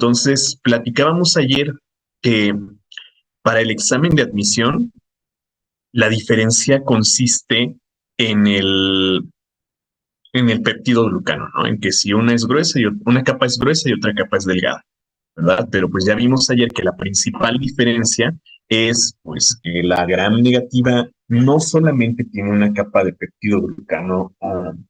Entonces, platicábamos ayer que para el examen de admisión, la diferencia consiste en el péptido glucano, ¿no? En que si una es gruesa y una capa es gruesa y otra capa es delgada, ¿verdad? Pero pues ya vimos ayer que la principal diferencia es pues que la gram negativa no solamente tiene una capa de péptido glucano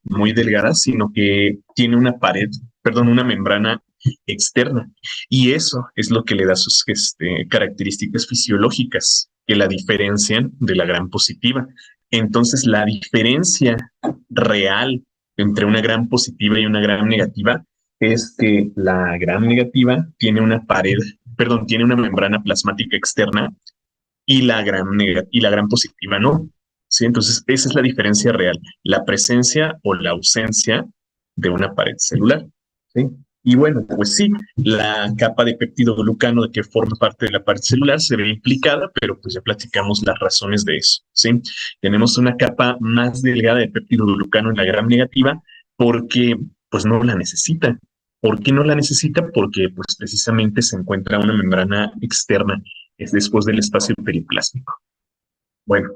muy delgada, sino que tiene una pared, perdón, una membrana externa. Y eso es lo que le da sus características fisiológicas que la diferencian de la gram positiva. Entonces, la diferencia real entre una gram positiva y una gram negativa es que la gram negativa tiene una pared, perdón, tiene una membrana plasmática externa y y la gram positiva no. ¿Sí? Entonces, esa es la diferencia real, la presencia o la ausencia de una pared celular. ¿Sí? Y bueno, pues sí, la capa de peptidoglucano de que forma parte de la pared celular se ve implicada, pero pues ya platicamos las razones de eso. ¿Sí? Tenemos una capa más delgada de peptidoglucano en la gram negativa porque pues no la necesita. ¿Por qué no la necesita? Porque pues precisamente se encuentra una membrana externa es después del espacio periplásmico. Bueno,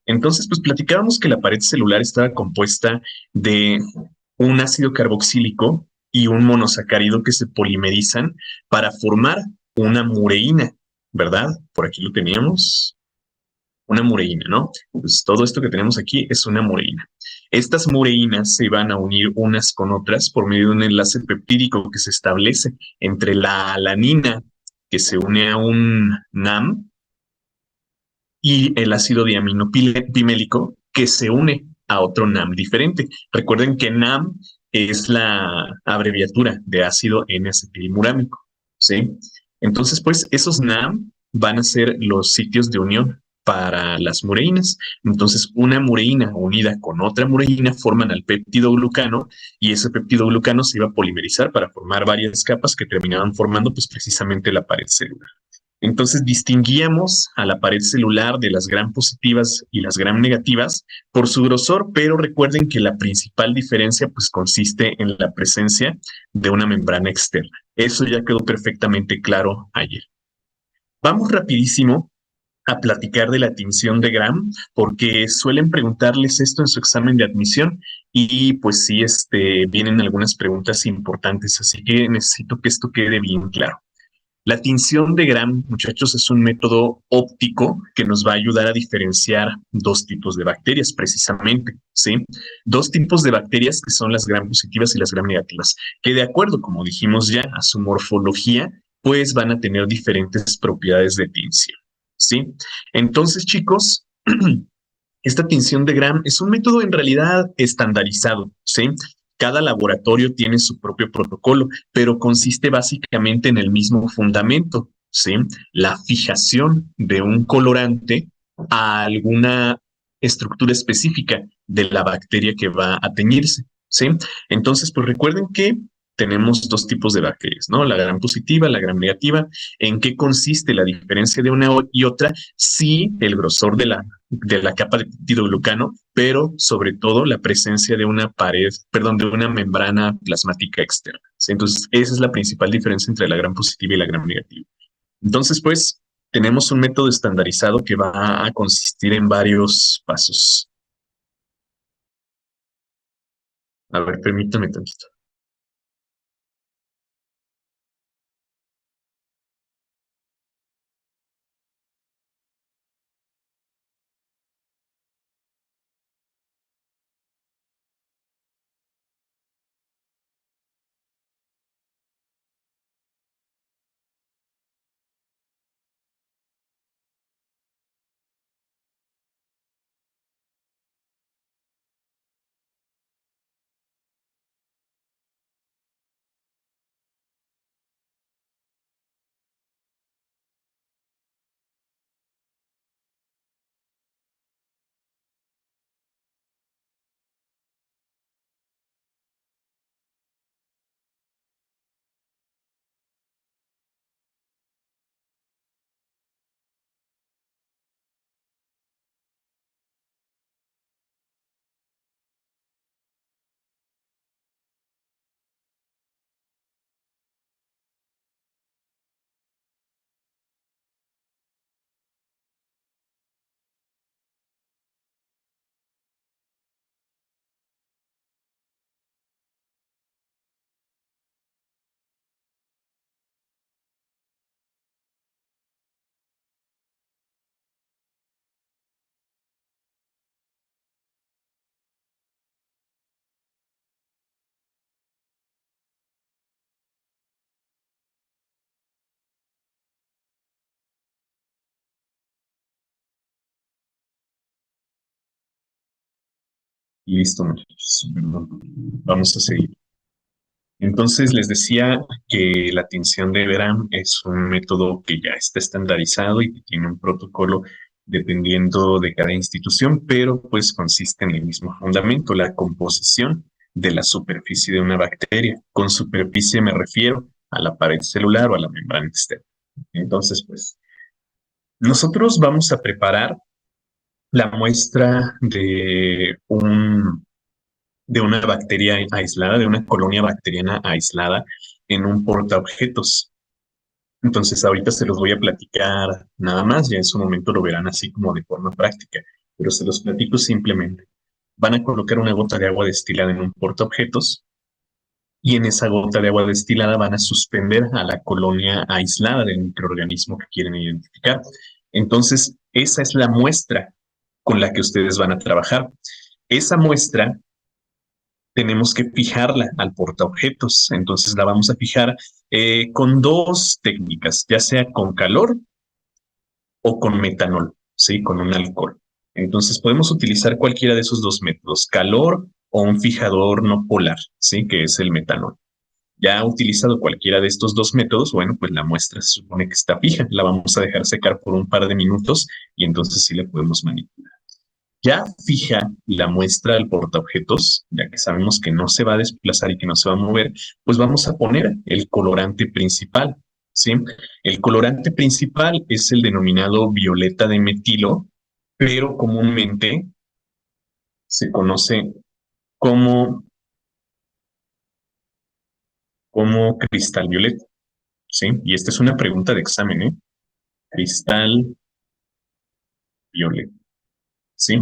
entonces pues platicábamos que la pared celular estaba compuesta de un ácido carboxílico y un monosacárido que se polimerizan para formar una mureína, ¿verdad? Por aquí lo teníamos, una mureína, ¿no? Pues todo esto que tenemos aquí es una mureína. Estas mureínas se van a unir unas con otras por medio de un enlace peptídico que se establece entre la alanina que se une a un NAM y el ácido diaminopimélico que se une a otro NAM diferente. Recuerden que NAM es la abreviatura de ácido N-acetilmurámico, ¿sí? Entonces, pues, esos NAM van a ser los sitios de unión para las mureínas. Entonces, una mureína unida con otra mureína forman al peptidoglucano y ese peptidoglucano se iba a polimerizar para formar varias capas que terminaban formando, pues, precisamente la pared celular. Entonces distinguíamos a la pared celular de las gram positivas y las gram negativas por su grosor, pero recuerden que la principal diferencia pues consiste en la presencia de una membrana externa. Eso ya quedó perfectamente claro ayer. Vamos rapidísimo a platicar de la tinción de Gram, porque suelen preguntarles esto en su examen de admisión y pues sí, vienen algunas preguntas importantes, así que necesito que esto quede bien claro. La tinción de Gram, muchachos, es un método óptico que nos va a ayudar a diferenciar dos tipos de bacterias, precisamente, ¿sí? Dos tipos de bacterias que son las Gram positivas y las Gram negativas, que de acuerdo, como dijimos ya, a su morfología, pues van a tener diferentes propiedades de tinción, ¿sí? Entonces, chicos, esta tinción de Gram es un método en realidad estandarizado, ¿sí? Cada laboratorio tiene su propio protocolo, pero consiste básicamente en el mismo fundamento, ¿sí? La fijación de un colorante a alguna estructura específica de la bacteria que va a teñirse, ¿sí? Entonces, pues recuerden que tenemos dos tipos de bacterias, ¿no? La gram positiva, la gram negativa. ¿En qué consiste la diferencia de una y otra? Sí, el grosor de la capa de peptidoglucano, pero sobre todo la presencia de una pared, perdón, de una membrana plasmática externa. Entonces, esa es la principal diferencia entre la gram positiva y la gram negativa. Entonces, pues, tenemos un método estandarizado que va a consistir en varios pasos. A ver, permítame tantito. Listo, muchachos. Vamos a seguir. Entonces, les decía que la tinción de Gram es un método que ya está estandarizado y que tiene un protocolo dependiendo de cada institución, pero pues consiste en el mismo fundamento, la composición de la superficie de una bacteria. Con superficie me refiero a la pared celular o a la membrana externa. Entonces, pues, nosotros vamos a preparar la muestra de una bacteria aislada, de una colonia bacteriana aislada en un portaobjetos. Entonces, ahorita se los voy a platicar nada más, ya en su momento lo verán así como de forma práctica, pero se los platico simplemente. Van a colocar una gota de agua destilada en un portaobjetos y en esa gota de agua destilada van a suspender a la colonia aislada del microorganismo que quieren identificar. Entonces, esa es la muestra con la que ustedes van a trabajar. Esa muestra tenemos que fijarla al portaobjetos. Entonces la vamos a fijar con dos técnicas, ya sea con calor o con metanol, ¿sí? Con un alcohol. Entonces podemos utilizar cualquiera de esos dos métodos, calor o un fijador no polar, ¿sí? Que es el metanol. Ya utilizado cualquiera de estos dos métodos, bueno, pues la muestra se supone que está fija. La vamos a dejar secar por un par de minutos y entonces sí la podemos manipular. Ya fija la muestra del portaobjetos, ya que sabemos que no se va a desplazar y que no se va a mover, pues vamos a poner el colorante principal, ¿sí? El colorante principal es el denominado violeta de metilo, pero comúnmente se conoce como, como cristal violeta, ¿sí? Y esta es una pregunta de examen, ¿eh? Cristal violeta. ¿Sí?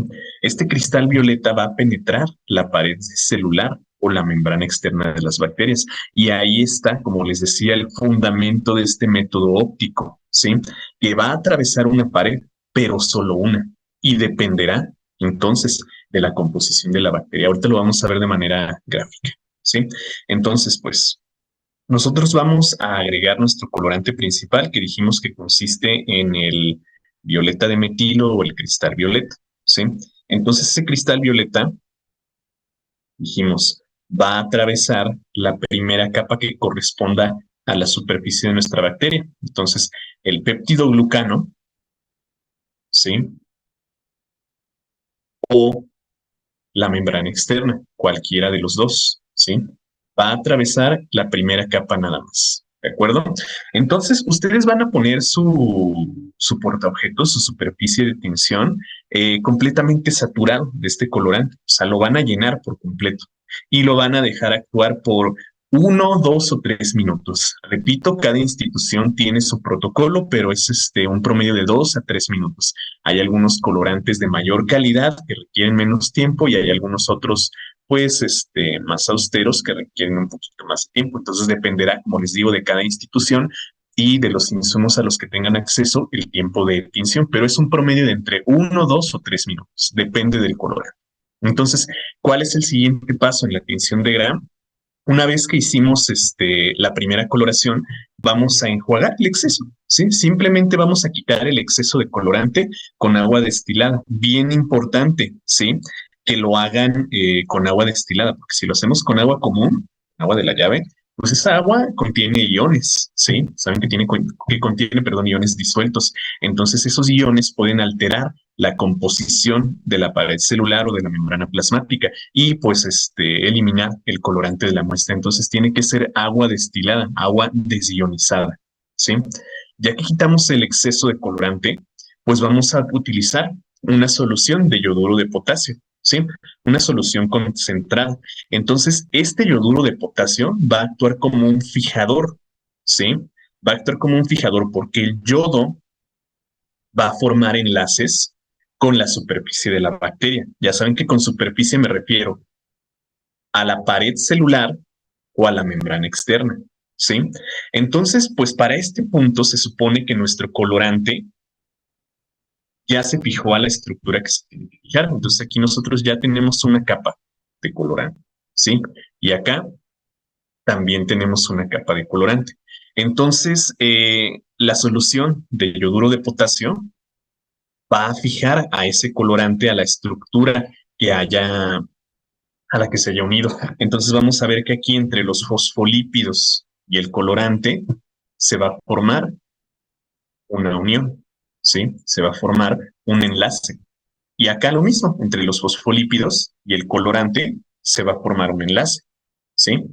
Este cristal violeta va a penetrar la pared celular o la membrana externa de las bacterias. Y ahí está, como les decía, el fundamento de este método óptico, ¿sí? Que va a atravesar una pared, pero solo una. Y dependerá entonces de la composición de la bacteria. Ahorita lo vamos a ver de manera gráfica, ¿sí? Entonces, pues, nosotros vamos a agregar nuestro colorante principal, que dijimos que consiste en el violeta de metilo o el cristal violeta, ¿sí? Entonces ese cristal violeta, dijimos, va a atravesar la primera capa que corresponda a la superficie de nuestra bacteria. Entonces, el péptido glucano, ¿sí? O la membrana externa, cualquiera de los dos, ¿sí? Va a atravesar la primera capa nada más, ¿de acuerdo? Entonces, ustedes van a poner su portaobjetos, su superficie de tinción, completamente saturado de este colorante, o sea, lo van a llenar por completo y lo van a dejar actuar por 1, 2 o 3 minutos. Repito, cada institución tiene su protocolo, pero es un promedio de 2 a 3 minutos. Hay algunos colorantes de mayor calidad que requieren menos tiempo y hay algunos otros, pues, más austeros que requieren un poquito más de tiempo. Entonces dependerá, como les digo, de cada institución y de los insumos a los que tengan acceso el tiempo de tinción, pero es un promedio de entre 1, 2 o 3 minutos, depende del colorante. Entonces, ¿cuál es el siguiente paso en la tinción de Gram? Una vez que hicimos la primera coloración, vamos a enjuagar el exceso, ¿sí? Simplemente vamos a quitar el exceso de colorante con agua destilada. Bien importante, ¿sí? Que lo hagan con agua destilada, porque si lo hacemos con agua común, agua de la llave, pues esa agua contiene iones, ¿sí? Saben que contiene, perdón, iones disueltos. Entonces esos iones pueden alterar la composición de la pared celular o de la membrana plasmática y pues eliminar el colorante de la muestra. Entonces tiene que ser agua destilada, agua desionizada, ¿sí? Ya que quitamos el exceso de colorante, pues vamos a utilizar una solución de yoduro de potasio, ¿sí? Una solución concentrada. Entonces, este yoduro de potasio va a actuar como un fijador, ¿sí? Va a actuar como un fijador porque el yodo va a formar enlaces con la superficie de la bacteria. Ya saben que con superficie me refiero a la pared celular o a la membrana externa, ¿sí? Entonces, pues para este punto se supone que nuestro colorante ya se fijó a la estructura que se tiene que fijar. Entonces aquí nosotros ya tenemos una capa de colorante, ¿sí? Y acá también tenemos una capa de colorante. Entonces, la solución de yoduro de potasio va a fijar a ese colorante a la estructura que haya a la que se haya unido. Entonces vamos a ver que aquí entre los fosfolípidos y el colorante se va a formar una unión, ¿sí? Se va a formar un enlace. Y acá lo mismo, entre los fosfolípidos y el colorante se va a formar un enlace, ¿sí?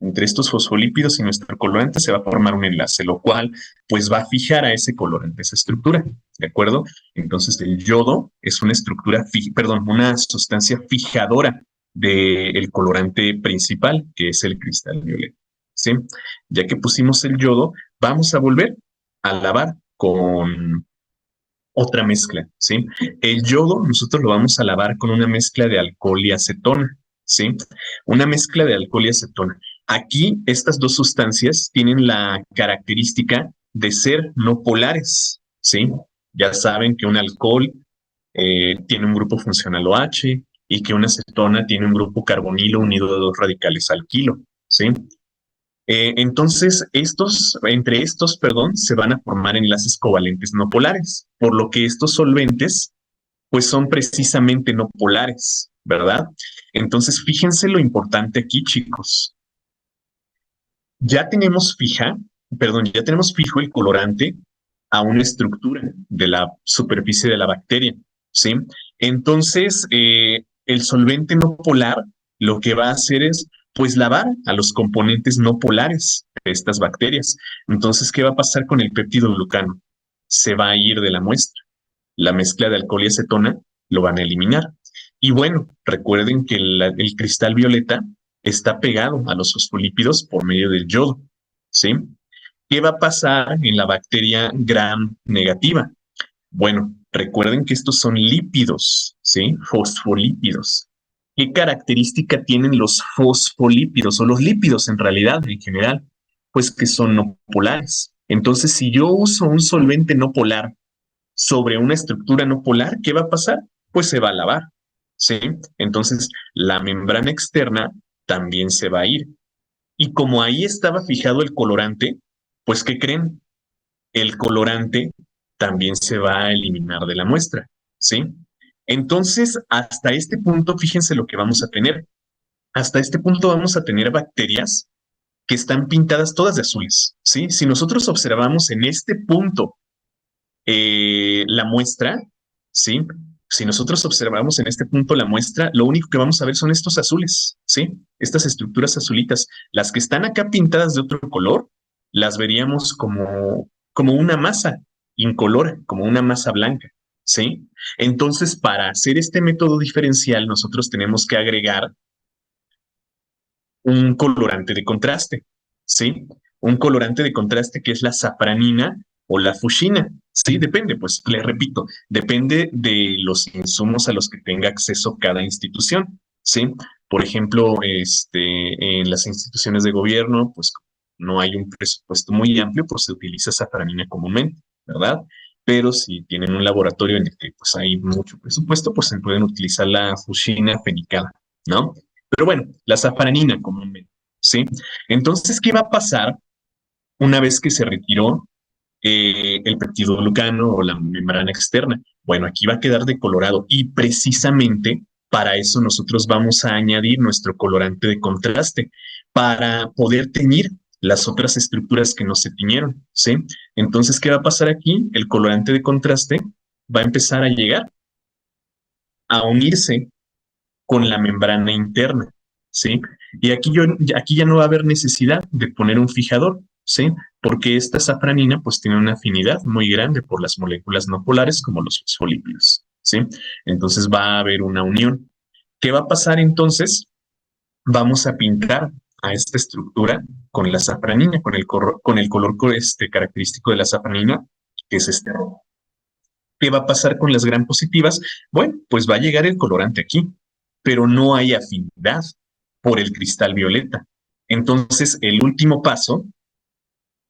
Entre estos fosfolípidos y nuestro colorante se va a formar un enlace, lo cual pues va a fijar a ese colorante, esa estructura, ¿de acuerdo? Entonces el yodo es una estructura, perdón, una sustancia fijadora del colorante principal, que es el cristal violeta, ¿sí? Ya que pusimos el yodo, vamos a volver a lavar con otra mezcla, ¿sí? El yodo nosotros lo vamos a lavar con una mezcla de alcohol y acetona, ¿sí? Una mezcla de alcohol y acetona. Aquí estas dos sustancias tienen la característica de ser no polares, ¿sí? Ya saben que un alcohol tiene un grupo funcional OH y que una acetona tiene un grupo carbonilo unido de dos radicales alquilo, ¿sí? Entonces, entre estos, perdón, se van a formar enlaces covalentes no polares, por lo que estos solventes, pues son precisamente no polares, ¿verdad? Entonces, fíjense lo importante aquí, chicos. Ya tenemos ya tenemos fijo el colorante a una estructura de la superficie de la bacteria, ¿sí? Entonces, el solvente no polar lo que va a hacer es, pues, lavar a los componentes no polares de estas bacterias. Entonces, ¿qué va a pasar con el péptido glucano? Se va a ir de la muestra. La mezcla de alcohol y acetona lo van a eliminar. Y bueno, recuerden que el cristal violeta está pegado a los fosfolípidos por medio del yodo, ¿sí? ¿Qué va a pasar en la bacteria gram negativa? Bueno, recuerden que estos son lípidos, ¿sí? Fosfolípidos. ¿Qué característica tienen los fosfolípidos o los lípidos en realidad, en general? Pues que son no polares. Entonces, si yo uso un solvente no polar sobre una estructura no polar, ¿qué va a pasar? Pues se va a lavar, ¿sí? Entonces, la membrana externa también se va a ir. Y como ahí estaba fijado el colorante, pues ¿qué creen? El colorante también se va a eliminar de la muestra, ¿sí? Entonces, hasta este punto, fíjense lo que vamos a tener. Hasta este punto vamos a tener bacterias que están pintadas todas de azules, ¿sí? Si nosotros observamos en este punto la muestra, ¿sí? Si nosotros observamos en este punto la muestra, lo único que vamos a ver son estos azules, ¿sí? Estas estructuras azulitas. Las que están acá pintadas de otro color, las veríamos como una masa incolora, como una masa blanca, ¿sí? Entonces, para hacer este método diferencial, nosotros tenemos que agregar un colorante de contraste, ¿sí? Un colorante de contraste que es la safranina o la fuchsina, ¿sí? Depende, pues les repito, depende de los insumos a los que tenga acceso cada institución, ¿sí? Por ejemplo, en las instituciones de gobierno, pues no hay un presupuesto muy amplio, pues se utiliza safranina comúnmente, ¿verdad? Pero si tienen un laboratorio en el que pues hay mucho presupuesto, pues se pueden utilizar la fuchsina fenicada, ¿no? Pero bueno, la safranina comúnmente, ¿sí? Entonces, ¿qué va a pasar una vez que se retiró el peptidoglucano o la membrana externa? Bueno, aquí va a quedar decolorado y precisamente para eso nosotros vamos a añadir nuestro colorante de contraste para poder teñir las otras estructuras que no se tiñeron, ¿sí? Entonces, ¿qué va a pasar aquí? El colorante de contraste va a empezar a llegar a unirse con la membrana interna, ¿sí? Y aquí ya no va a haber necesidad de poner un fijador, ¿sí? Porque esta safranina pues tiene una afinidad muy grande por las moléculas no polares como los fosfolípidos, ¿sí? Entonces va a haber una unión. ¿Qué va a pasar entonces? Vamos a pintar a esta estructura con la safranina, con el color característico de la safranina, que es este rojo. ¿Qué va a pasar con las gram positivas? Bueno, pues va a llegar el colorante aquí, pero no hay afinidad por el cristal violeta. Entonces, el último paso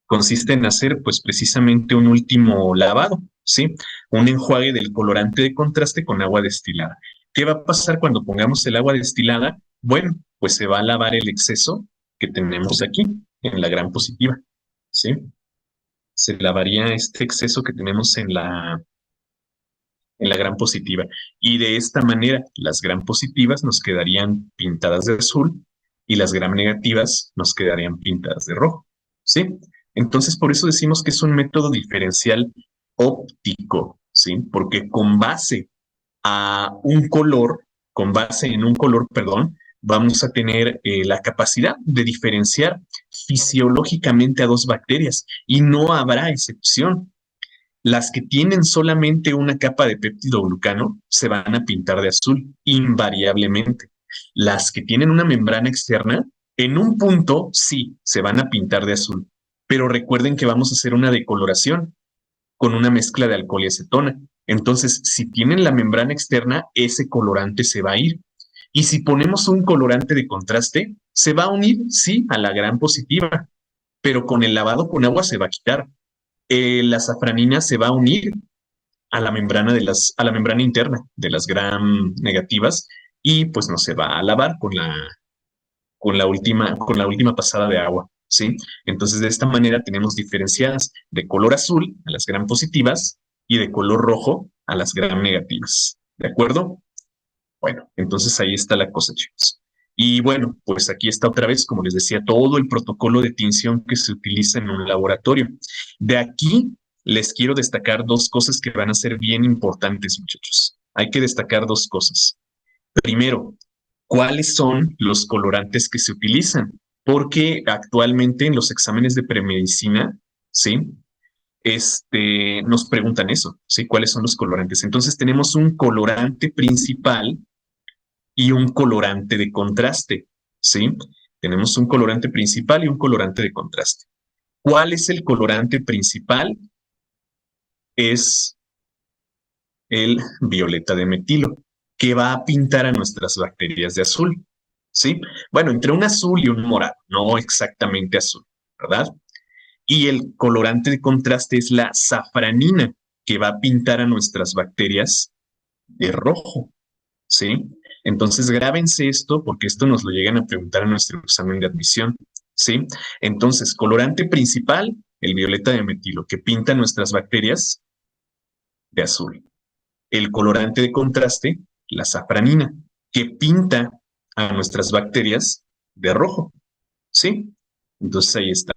consiste en hacer, pues, precisamente un último lavado, ¿sí? Un enjuague del colorante de contraste con agua destilada. ¿Qué va a pasar cuando pongamos el agua destilada? Bueno, pues se va a lavar el exceso que tenemos aquí en la gram positiva, ¿sí? Se lavaría este exceso que tenemos en la gram positiva. Y de esta manera, las gram positivas nos quedarían pintadas de azul y las gram negativas nos quedarían pintadas de rojo. ¿Sí? Entonces, por eso decimos que es un método diferencial óptico, ¿sí? Porque con base a un color, con base en un color, perdón, vamos a tener la capacidad de diferenciar fisiológicamente a dos bacterias y no habrá excepción. Las que tienen solamente una capa de péptidoglucano se van a pintar de azul, invariablemente. Las que tienen una membrana externa, en un punto sí se van a pintar de azul, pero recuerden que vamos a hacer una decoloración con una mezcla de alcohol y acetona. Entonces, si tienen la membrana externa, ese colorante se va a ir. Y si ponemos un colorante de contraste, se va a unir, sí, a la gran positiva, pero con el lavado con agua se va a quitar. La safranina se va a unir a la membrana a la membrana interna de las gram negativas y pues no se va a lavar con la última pasada de agua, ¿sí? Entonces, de esta manera tenemos diferenciadas de color azul a las gram positivas y de color rojo a las gram negativas, ¿de acuerdo? Bueno, entonces ahí está la cosa, chicos. Y bueno, pues aquí está otra vez, como les decía, todo el protocolo de tinción que se utiliza en un laboratorio. De aquí les quiero destacar dos cosas que van a ser bien importantes, muchachos. Hay que destacar dos cosas. Primero, ¿cuáles son los colorantes que se utilizan? Porque actualmente en los exámenes de premedicina, ¿sí? Nos preguntan eso, ¿sí? ¿Cuáles son los colorantes? Entonces tenemos un colorante principal y un colorante de contraste, ¿sí? Tenemos un colorante principal y un colorante de contraste. ¿Cuál es el colorante principal? Es el violeta de metilo, que va a pintar a nuestras bacterias de azul, ¿sí? Bueno, entre un azul y un morado, no exactamente azul, ¿verdad? Y el colorante de contraste es la safranina, que va a pintar a nuestras bacterias de rojo, ¿sí? Entonces grábense esto porque esto nos lo llegan a preguntar en nuestro examen de admisión, ¿sí? Entonces, colorante principal, el violeta de metilo, que pinta nuestras bacterias de azul. El colorante de contraste, la safranina, que pinta a nuestras bacterias de rojo, ¿sí? Entonces ahí está.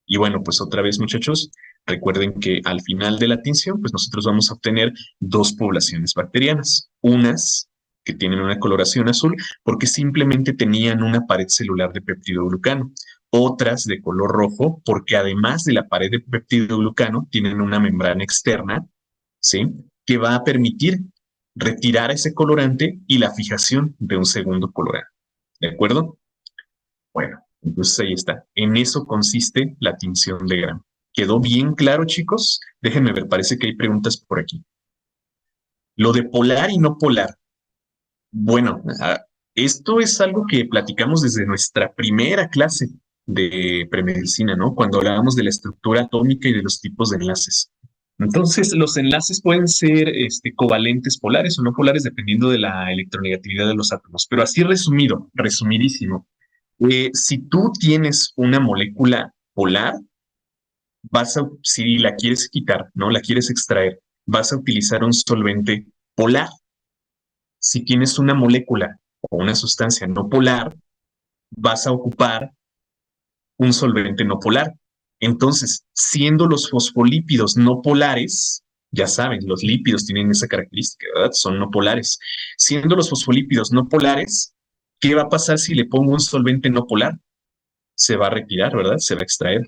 Y bueno, pues otra vez, muchachos, recuerden que al final de la tinción, pues nosotros vamos a obtener dos poblaciones bacterianas. Unas que tienen una coloración azul porque simplemente tenían una pared celular de peptidoglucano. Otras de color rojo porque además de la pared de peptidoglucano tienen una membrana externa, ¿sí? Que va a permitir retirar ese colorante y la fijación de un segundo colorante. ¿De acuerdo? Bueno, entonces ahí está. En eso consiste la tinción de Gram. ¿Quedó bien claro, chicos? Déjenme ver, parece que hay preguntas por aquí. Lo de polar y no polar. Bueno, esto es algo que platicamos desde nuestra primera clase de premedicina, ¿no? Cuando hablábamos de la estructura atómica y de los tipos de enlaces. Entonces, los enlaces pueden ser covalentes polares o no polares dependiendo de la electronegatividad de los átomos. Pero así resumido, resumidísimo, si tú tienes una molécula polar, si la quieres quitar, ¿no? La quieres extraer, vas a utilizar un solvente polar. Si tienes una molécula o una sustancia no polar, vas a ocupar un solvente no polar. Entonces, siendo los fosfolípidos no polares, ya saben, los lípidos tienen esa característica, ¿verdad? Son no polares. Siendo los fosfolípidos no polares, ¿qué va a pasar si le pongo un solvente no polar? Se va a retirar, ¿verdad? Se va a extraer.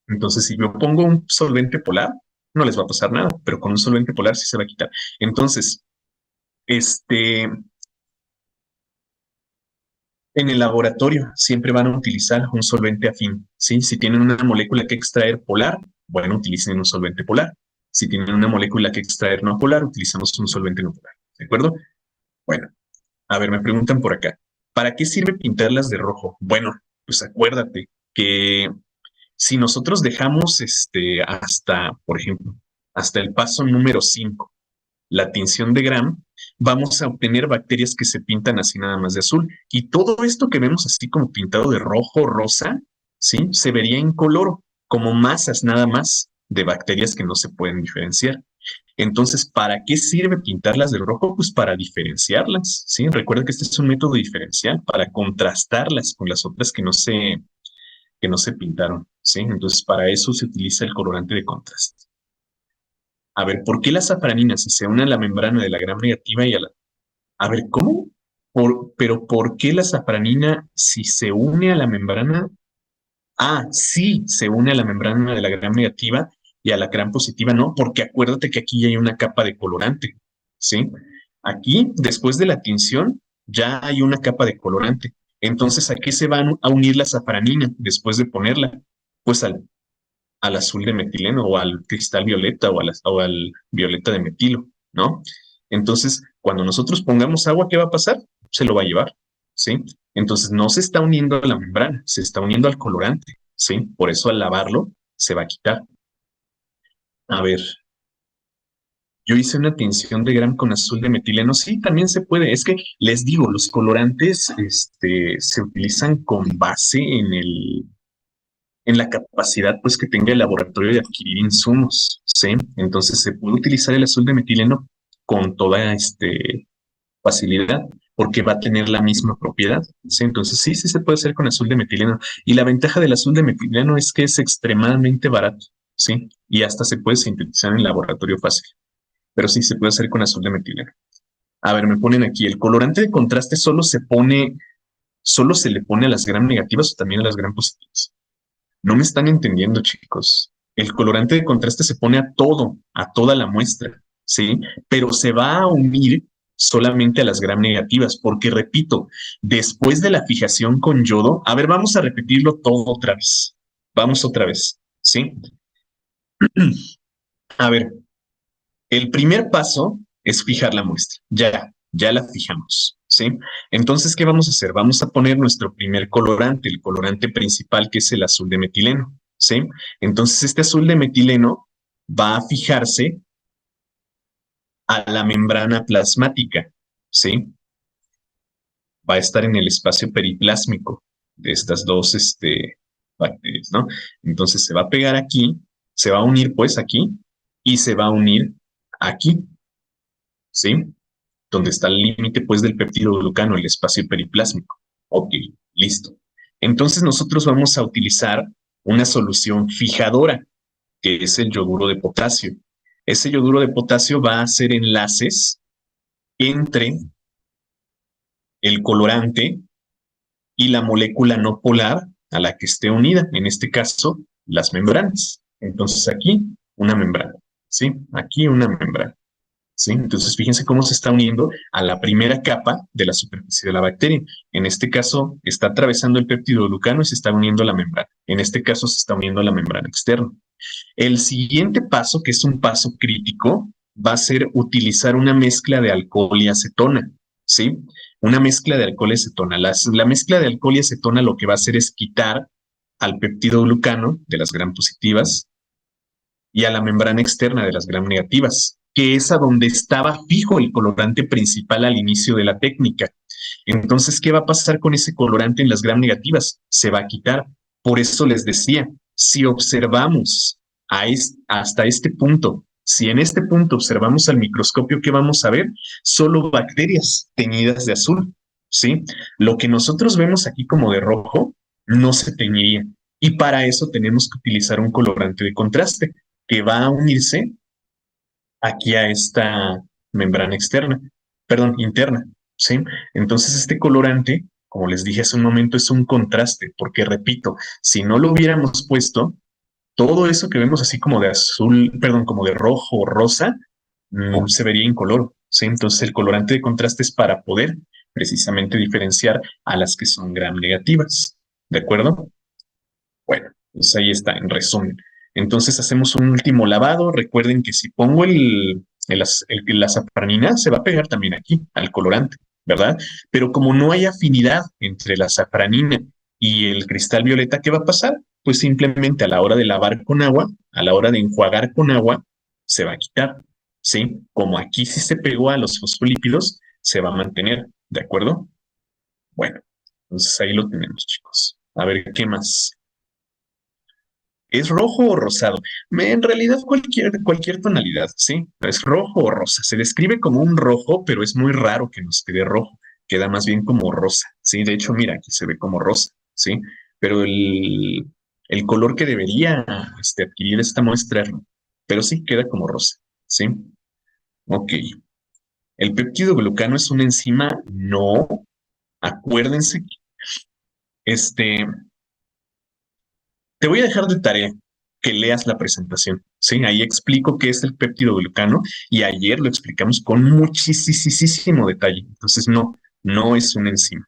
Entonces, si yo pongo un solvente polar, no les va a pasar nada, pero con un solvente polar sí se va a quitar. Entonces, este, en el laboratorio siempre van a utilizar un solvente afín, ¿sí? Si tienen una molécula que extraer polar, bueno, utilicen un solvente polar. Si tienen una molécula que extraer no polar, utilizamos un solvente no polar, ¿de acuerdo? Bueno, a ver, me preguntan por acá, ¿para qué sirve pintarlas de rojo? Bueno, pues acuérdate que si nosotros dejamos hasta, por ejemplo, hasta el paso número 5, la tinción de Gram, vamos a obtener bacterias que se pintan así nada más de azul. Y todo esto que vemos así como pintado de rojo, rosa, ¿sí? Se vería incoloro, como masas nada más de bacterias que no se pueden diferenciar. Entonces, ¿para qué sirve pintarlas de rojo? Pues para diferenciarlas, ¿sí? Recuerda que este es un método diferencial para contrastarlas con las otras que no se pintaron, ¿sí? Entonces, para eso se utiliza el colorante de contraste. A ver, ¿por qué la safranina si se une a la membrana de la gram negativa y a la... A ver, ¿cómo? Pero ¿por qué la safranina si se une a la membrana? Ah, sí, se une a la membrana de la gram negativa y a la gram positiva, no, porque acuérdate que aquí ya hay una capa de colorante, ¿sí? Aquí, después de la tinción, ya hay una capa de colorante. Entonces, ¿a qué se va a unir la safranina después de ponerla? Pues al azul de metileno o al cristal violeta o al violeta de metilo, ¿no? Entonces, cuando nosotros pongamos agua, ¿qué va a pasar? Se lo va a llevar, ¿sí? Entonces, no se está uniendo a la membrana, se está uniendo al colorante, ¿sí? Por eso al lavarlo se va a quitar. A ver, yo hice una tinción de gram con azul de metileno. Sí, también se puede. Es que les digo, los colorantes se utilizan con base en la capacidad pues que tenga el laboratorio de adquirir insumos, ¿sí? Entonces se puede utilizar el azul de metileno con toda facilidad porque va a tener la misma propiedad, ¿sí? Entonces sí, sí se puede hacer con azul de metileno. Y la ventaja del azul de metileno es que es extremadamente barato, ¿sí? Y hasta se puede sintetizar en laboratorio fácil, pero sí se puede hacer con azul de metileno. A ver, me ponen aquí, el colorante de contraste solo se le pone a las gram negativas o también a las gram positivas. No me están entendiendo, chicos. El colorante de contraste se pone a todo, a toda la muestra, ¿sí? Pero se va a unir solamente a las gram negativas, porque repito, después de la fijación con yodo, a ver, vamos a repetirlo todo otra vez. Vamos otra vez, ¿sí? A ver, el primer paso es fijar la muestra. Ya la fijamos, ¿sí? Entonces, ¿qué vamos a hacer? Vamos a poner nuestro primer colorante, el colorante principal, que es el azul de metileno, ¿sí? Entonces, este azul de metileno va a fijarse a la membrana plasmática, ¿sí? Va a estar en el espacio periplásmico de estas dos, bacterias, ¿no? Entonces, se va a pegar aquí, se va a unir, pues, aquí, y se va a unir aquí, ¿sí? Donde está el límite pues del peptidoglucano, el espacio periplásmico. Ok, listo. Entonces nosotros vamos a utilizar una solución fijadora, que es el yoduro de potasio. Ese yoduro de potasio va a hacer enlaces entre el colorante y la molécula no polar a la que esté unida, en este caso, las membranas. Entonces aquí una membrana, ¿sí? Aquí una membrana. ¿Sí? Entonces, fíjense cómo se está uniendo a la primera capa de la superficie de la bacteria. En este caso, está atravesando el peptidoglucano y se está uniendo a la membrana. En este caso, se está uniendo a la membrana externa. El siguiente paso, que es un paso crítico, va a ser utilizar una mezcla de alcohol y acetona, ¿sí? Una mezcla de alcohol y acetona. La mezcla de alcohol y acetona lo que va a hacer es quitar al peptidoglucano de las gram positivas y a la membrana externa de las gram negativas, que es a donde estaba fijo el colorante principal al inicio de la técnica. Entonces, ¿qué va a pasar con ese colorante en las gram negativas? Se va a quitar. Por eso les decía, si observamos hasta este punto, si en este punto observamos al microscopio, ¿qué vamos a ver? Solo bacterias teñidas de azul, ¿sí? Lo que nosotros vemos aquí como de rojo no se teñiría. Y para eso tenemos que utilizar un colorante de contraste que va a unirse aquí a esta membrana externa, perdón, interna, ¿sí? Entonces este colorante, como les dije hace un momento, es un contraste, porque repito, si no lo hubiéramos puesto, todo eso que vemos así como de azul, perdón, como de rojo o rosa, se vería incoloro, ¿sí? Entonces el colorante de contraste es para poder precisamente diferenciar a las que son gram negativas, ¿de acuerdo? Bueno, pues ahí está, en resumen. Entonces hacemos un último lavado. Recuerden que si pongo la safranina, se va a pegar también aquí, al colorante, ¿verdad? Pero como no hay afinidad entre la safranina y el cristal violeta, ¿qué va a pasar? Pues simplemente a la hora de lavar con agua, a la hora de enjuagar con agua, se va a quitar, ¿sí? Como aquí sí se pegó a los fosfolípidos, se va a mantener, ¿de acuerdo? Bueno, entonces ahí lo tenemos, chicos. A ver, ¿qué más? ¿Es rojo o rosado? En realidad cualquier tonalidad, ¿sí? Es rojo o rosa. Se describe como un rojo, pero es muy raro que nos quede rojo. Queda más bien como rosa, ¿sí? De hecho, mira, aquí se ve como rosa, ¿sí? Pero el color que debería adquirir esta muestra es rojo. Pero sí queda como rosa, ¿sí? Ok. ¿El péptido glucano es una enzima? No. Acuérdense que este, te voy a dejar de tarea que leas la presentación, ¿sí? Ahí explico qué es el péptido glucano y ayer lo explicamos con muchísimo detalle. Entonces, no, no es una enzima.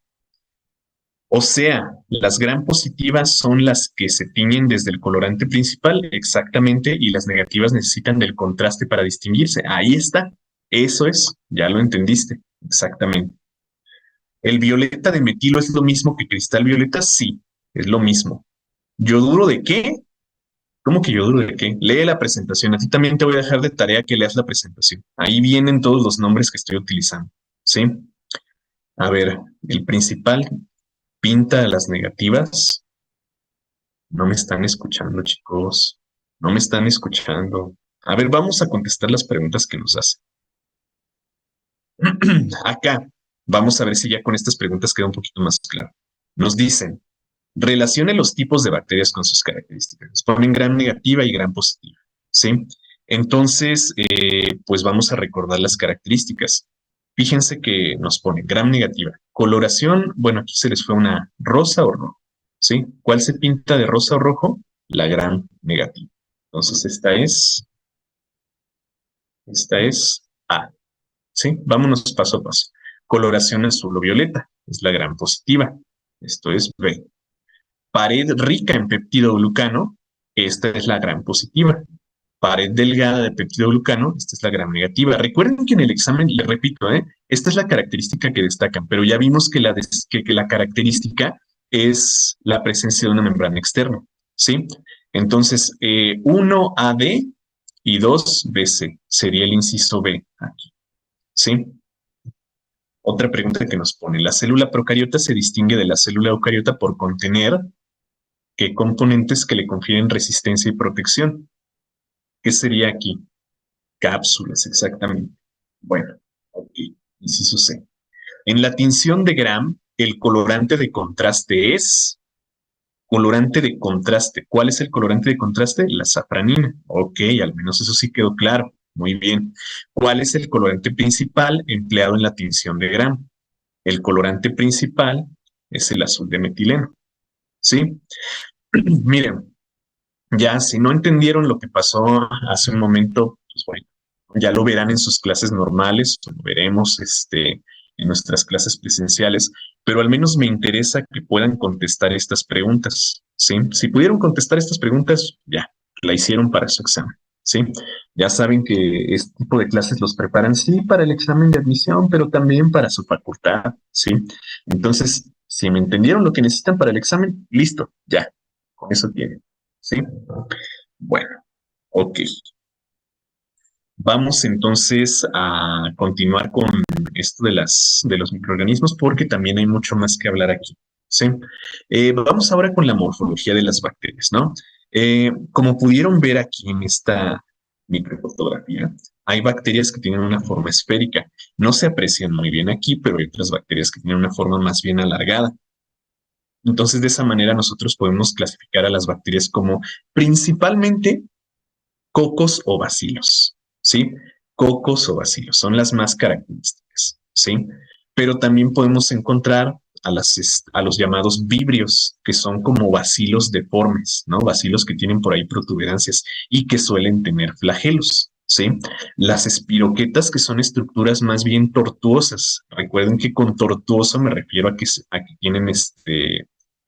O sea, las gram positivas son las que se tiñen desde el colorante principal, exactamente, y las negativas necesitan del contraste para distinguirse. Ahí está. Eso es, ya lo entendiste, exactamente. ¿El violeta de metilo es lo mismo que cristal violeta? Sí, es lo mismo. ¿Yoduro de qué? ¿Cómo que yoduro de qué? Lee la presentación. A ti también te voy a dejar de tarea que leas la presentación. Ahí vienen todos los nombres que estoy utilizando. ¿Sí? A ver, el principal pinta las negativas. No me están escuchando, chicos. No me están escuchando. A ver, vamos a contestar las preguntas que nos hacen. Acá, vamos a ver si ya con estas preguntas queda un poquito más claro. Nos dicen, relacione los tipos de bacterias con sus características. Nos ponen gram negativa y gram positiva, ¿sí? Entonces, pues vamos a recordar las características. Fíjense que nos pone gram negativa. Coloración, bueno, aquí se les fue una rosa o rojo, ¿sí? ¿Cuál se pinta de rosa o rojo? La gram negativa. Entonces, esta es A, ¿sí? Vámonos paso a paso. Coloración azul o violeta, es la gram positiva. Esto es B. Pared rica en peptidoglucano, esta es la gram positiva. Pared delgada de peptidoglucano, esta es la gram negativa. Recuerden que en el examen, les repito, esta es la característica que destacan, pero ya vimos que la característica es la presencia de una membrana externa, ¿sí? Entonces, 1 AD y 2 BC sería el inciso B aquí, ¿sí? Otra pregunta que nos pone, ¿la célula procariota se distingue de la célula eucariota por contener qué componentes que le confieren resistencia y protección? ¿Qué sería aquí? Cápsulas, exactamente. Bueno, ok, inciso C. En la tinción de Gram, el colorante de contraste es colorante de contraste. ¿Cuál es el colorante de contraste? La safranina. Ok, al menos eso sí quedó claro. Muy bien. ¿Cuál es el colorante principal empleado en la tinción de Gram? El colorante principal es el azul de metileno. ¿Sí? Miren, ya, si no entendieron lo que pasó hace un momento, pues bueno, ya lo verán en sus clases normales, lo veremos en nuestras clases presenciales, pero al menos me interesa que puedan contestar estas preguntas, ¿sí? Si pudieron contestar estas preguntas, ya, la hicieron para su examen, ¿sí? Ya saben que este tipo de clases los preparan, sí, para el examen de admisión, pero también para su facultad, ¿sí? Entonces, si me entendieron lo que necesitan para el examen, listo, ya, con eso tienen. ¿Sí? Bueno, ok. Vamos entonces a continuar con esto de los microorganismos porque también hay mucho más que hablar aquí. ¿Sí? Vamos ahora con la morfología de las bacterias, ¿no? Como pudieron ver aquí en esta microfotografía, hay bacterias que tienen una forma esférica. No se aprecian muy bien aquí, pero hay otras bacterias que tienen una forma más bien alargada. Entonces, de esa manera nosotros podemos clasificar a las bacterias como principalmente cocos o bacilos, ¿sí? Cocos o bacilos son las más características, ¿sí? Pero también podemos encontrar a los llamados vibrios, que son como bacilos deformes, ¿no? Bacilos que tienen por ahí protuberancias y que suelen tener flagelos, ¿sí? Las espiroquetas, que son estructuras más bien tortuosas. Recuerden que con tortuoso me refiero a que tienen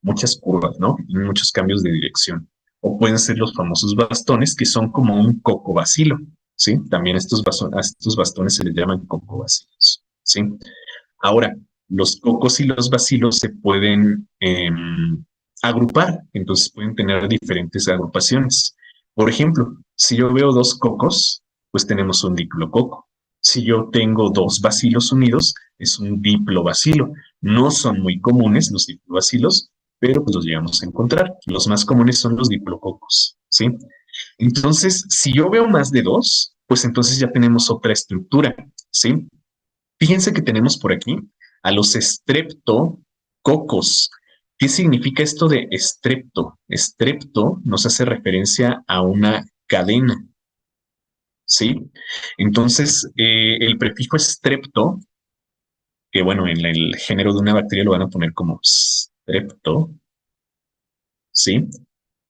muchas curvas, ¿no? Que tienen muchos cambios de dirección o pueden ser los famosos bastones, que son como un cocobacilo, ¿sí? También a estos bastones se les llaman cocobacilos, ¿sí? Ahora, los cocos y los bacilos se pueden agrupar, entonces pueden tener diferentes agrupaciones. Por ejemplo, si yo veo dos cocos, pues tenemos un diplococo. Si yo tengo dos bacilos unidos, es un diplobacilo. No son muy comunes los diplobacilos, pero pues los llegamos a encontrar. Los más comunes son los diplococos, ¿sí? Entonces, si yo veo más de dos, pues entonces ya tenemos otra estructura, ¿sí? Fíjense que tenemos por aquí a los estreptococos. ¿Qué significa esto de estrepto? Estrepto nos hace referencia a una cadena, ¿sí? Entonces, el prefijo estrepto, que bueno, en el género de una bacteria lo van a poner como strepto, ¿sí?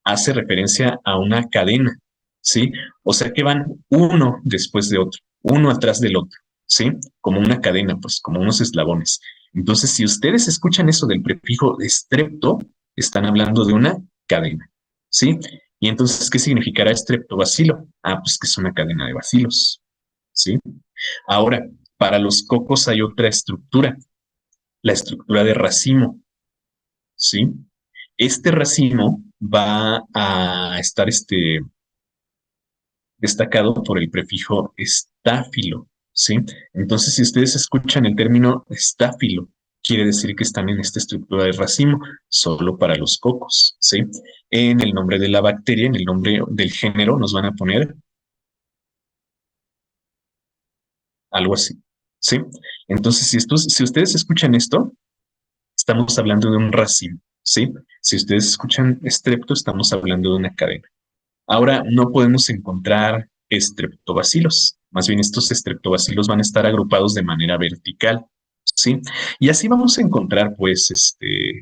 Hace referencia a una cadena, ¿sí? O sea que van uno después de otro, uno atrás del otro, ¿sí? Como una cadena, pues, como unos eslabones. Entonces, si ustedes escuchan eso del prefijo estrepto, están hablando de una cadena, ¿sí? Y entonces, ¿qué significará estreptobacilo? Ah, pues que es una cadena de bacilos, ¿sí? Ahora, para los cocos hay otra estructura, la estructura de racimo, ¿sí? Este racimo va a estar destacado por el prefijo estáfilo, ¿sí? Entonces, si ustedes escuchan el término estáfilo, quiere decir que están en esta estructura de racimo, solo para los cocos, ¿sí? En el nombre de la bacteria, en el nombre del género, nos van a poner algo así, ¿sí? Entonces, si ustedes escuchan esto, estamos hablando de un racimo, ¿sí? Si ustedes escuchan estrepto, estamos hablando de una cadena. Ahora no podemos encontrar estreptobacilos. Más bien estos estreptobacilos van a estar agrupados de manera vertical, ¿sí? Y así vamos a encontrar, pues,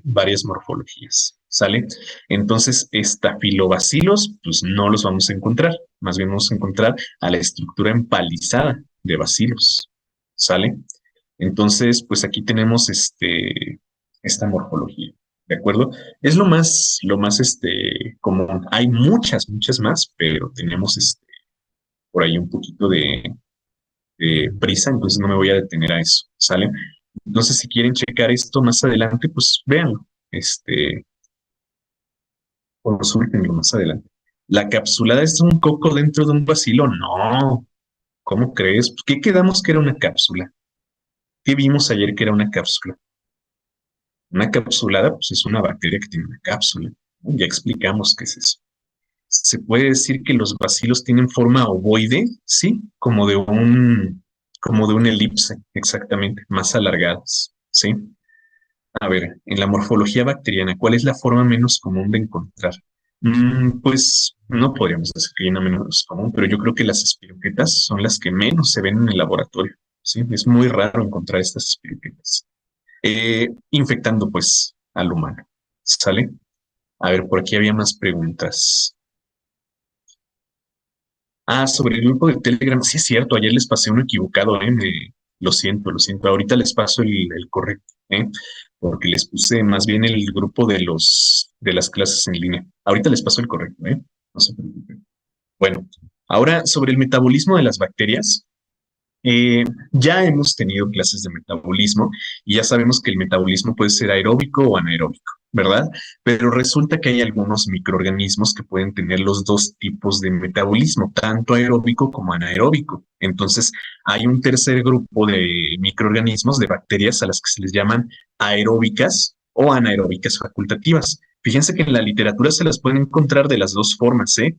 varias morfologías, ¿sale? Entonces, estafilobacilos, pues no los vamos a encontrar. Más bien vamos a encontrar a la estructura empalizada de bacilos, ¿sale? Entonces, pues aquí tenemos esta morfología. ¿De acuerdo? Es lo más común. Hay muchas más, pero tenemos por ahí un poquito de prisa, entonces no me voy a detener a eso, ¿sale? Entonces, si quieren checar esto más adelante, pues véanlo, consúltenlo más adelante. ¿La capsulada es un coco dentro de un bacilo? No, ¿cómo crees? Pues, ¿qué quedamos que era una cápsula? ¿Qué vimos ayer que era una cápsula? Una capsulada, pues es una bacteria que tiene una cápsula, ¿no? Ya explicamos qué es eso. Se puede decir que los bacilos tienen forma ovoide, sí, como de un elipse, exactamente, más alargadas, sí. A ver, en la morfología bacteriana, ¿cuál es la forma menos común de encontrar? Pues no podríamos decir que hay una menos común, pero yo creo que las espiroquetas son las que menos se ven en el laboratorio, sí. Es muy raro encontrar estas espiroquetas. Infectando, pues, al humano, ¿sale? A ver, por aquí había más preguntas. Ah, sobre el grupo de Telegram, sí es cierto, ayer les pasé uno equivocado, ¿eh? Lo siento, lo siento. Ahorita les paso el correcto, ¿eh? Porque les puse más bien el grupo de las clases en línea. Ahorita les paso el correcto, ¿eh? No se preocupen. Bueno, ahora sobre el metabolismo de las bacterias. Ya hemos tenido clases de metabolismo y ya sabemos que el metabolismo puede ser aeróbico o anaeróbico, ¿verdad? Pero resulta que hay algunos microorganismos que pueden tener los dos tipos de metabolismo, tanto aeróbico como anaeróbico. Entonces, hay un tercer grupo de microorganismos, de bacterias, a las que se les llaman aeróbicas o anaeróbicas facultativas. Fíjense que en la literatura se las pueden encontrar de las dos formas, ¿eh?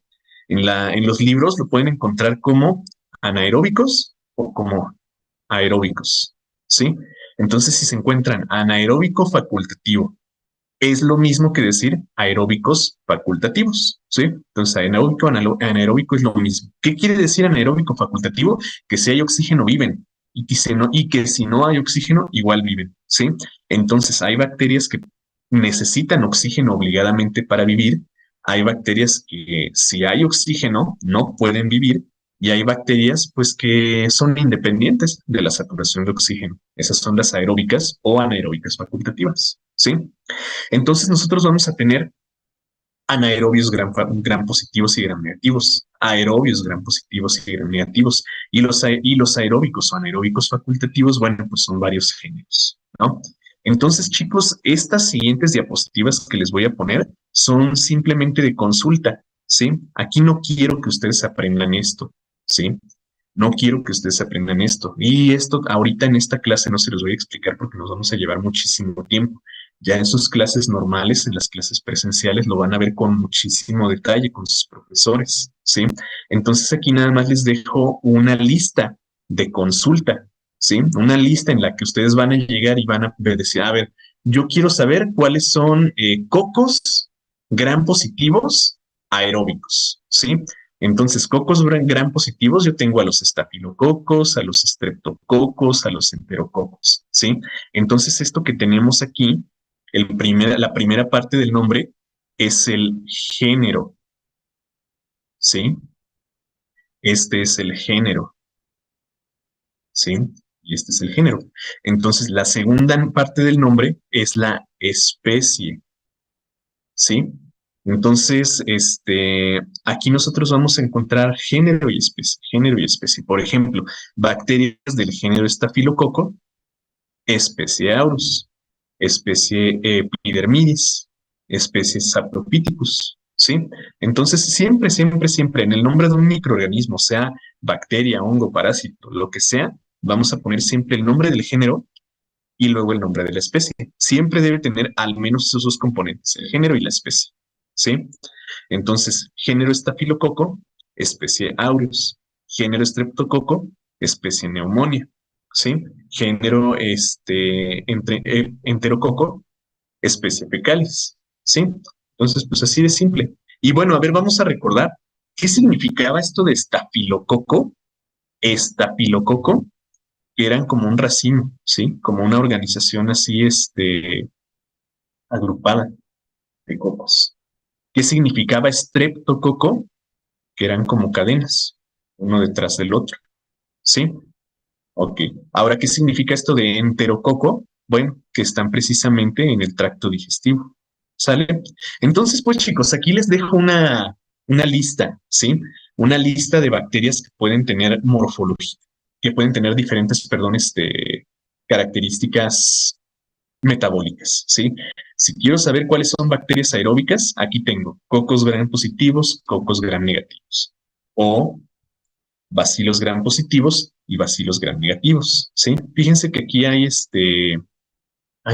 En los libros lo pueden encontrar como anaeróbicos o como aeróbicos, ¿sí? Entonces, si se encuentran anaeróbico facultativo, es lo mismo que decir aeróbicos facultativos, ¿sí? Entonces, anaeróbico es lo mismo. ¿Qué quiere decir anaeróbico facultativo? Que si hay oxígeno, viven. Y que si no hay oxígeno, igual viven, ¿sí? Entonces, hay bacterias que necesitan oxígeno obligadamente para vivir. Hay bacterias que si hay oxígeno, no pueden vivir y hay bacterias, pues, que son independientes de la saturación de oxígeno. Esas son las aeróbicas o anaeróbicas facultativas, ¿sí? Entonces nosotros vamos a tener anaerobios gran positivos y gran negativos, aerobios gran positivos y gran negativos, y los aeróbicos o anaeróbicos facultativos, bueno, pues son varios géneros, ¿no? Entonces, chicos, estas siguientes diapositivas que les voy a poner son simplemente de consulta, ¿sí? Aquí no quiero que ustedes aprendan esto, ¿sí? No quiero que ustedes aprendan esto. Y esto ahorita en esta clase no se los voy a explicar porque nos vamos a llevar muchísimo tiempo. Ya en sus clases normales, en las clases presenciales, lo van a ver con muchísimo detalle con sus profesores, ¿sí? Entonces aquí nada más les dejo una lista de consulta, ¿sí? Una lista en la que ustedes van a llegar y van a decir, a ver, yo quiero saber cuáles son cocos gram positivos aeróbicos, ¿sí? Entonces, cocos gram positivos, yo tengo a los estafilococos, a los estreptococos, a los enterococos, ¿sí? Entonces, esto que tenemos aquí, la primera parte del nombre es el género, ¿sí? Este es el género, ¿sí? Y este es el género. Entonces, la segunda parte del nombre es la especie, ¿sí? Entonces, aquí nosotros vamos a encontrar género y especie, género y especie. Por ejemplo, bacterias del género Staphylococcus, especie Aurus, especie Epidermidis, especie Sapropithecus, ¿sí? Entonces, siempre, siempre, siempre en el nombre de un microorganismo, sea bacteria, hongo, parásito, lo que sea, vamos a poner siempre el nombre del género y luego el nombre de la especie. Siempre debe tener al menos esos dos componentes, el género y la especie, ¿sí? Entonces, género estafilococo, especie aureus. Género streptococo, especie neumonía, ¿sí? Género enterococo, especie fecalis, ¿sí? Entonces, pues así de simple. Y bueno, a ver, vamos a recordar qué significaba esto de estafilococo. Estafilococo que eran como un racimo, ¿sí? Como una organización así, agrupada de cocos. ¿Qué significaba estreptococo? Que eran como cadenas, uno detrás del otro, ¿sí? Ok. Ahora, ¿qué significa esto de enterococo? Bueno, que están precisamente en el tracto digestivo, ¿sale? Entonces, pues chicos, aquí les dejo una lista, ¿sí? Una lista de bacterias que pueden tener morfología, que pueden tener diferentes, perdón, características metabólicas, ¿sí? Si quiero saber cuáles son bacterias aeróbicas, aquí tengo cocos gram positivos, cocos gram negativos, o bacilos gram positivos y bacilos gram negativos, ¿sí? Fíjense que aquí hay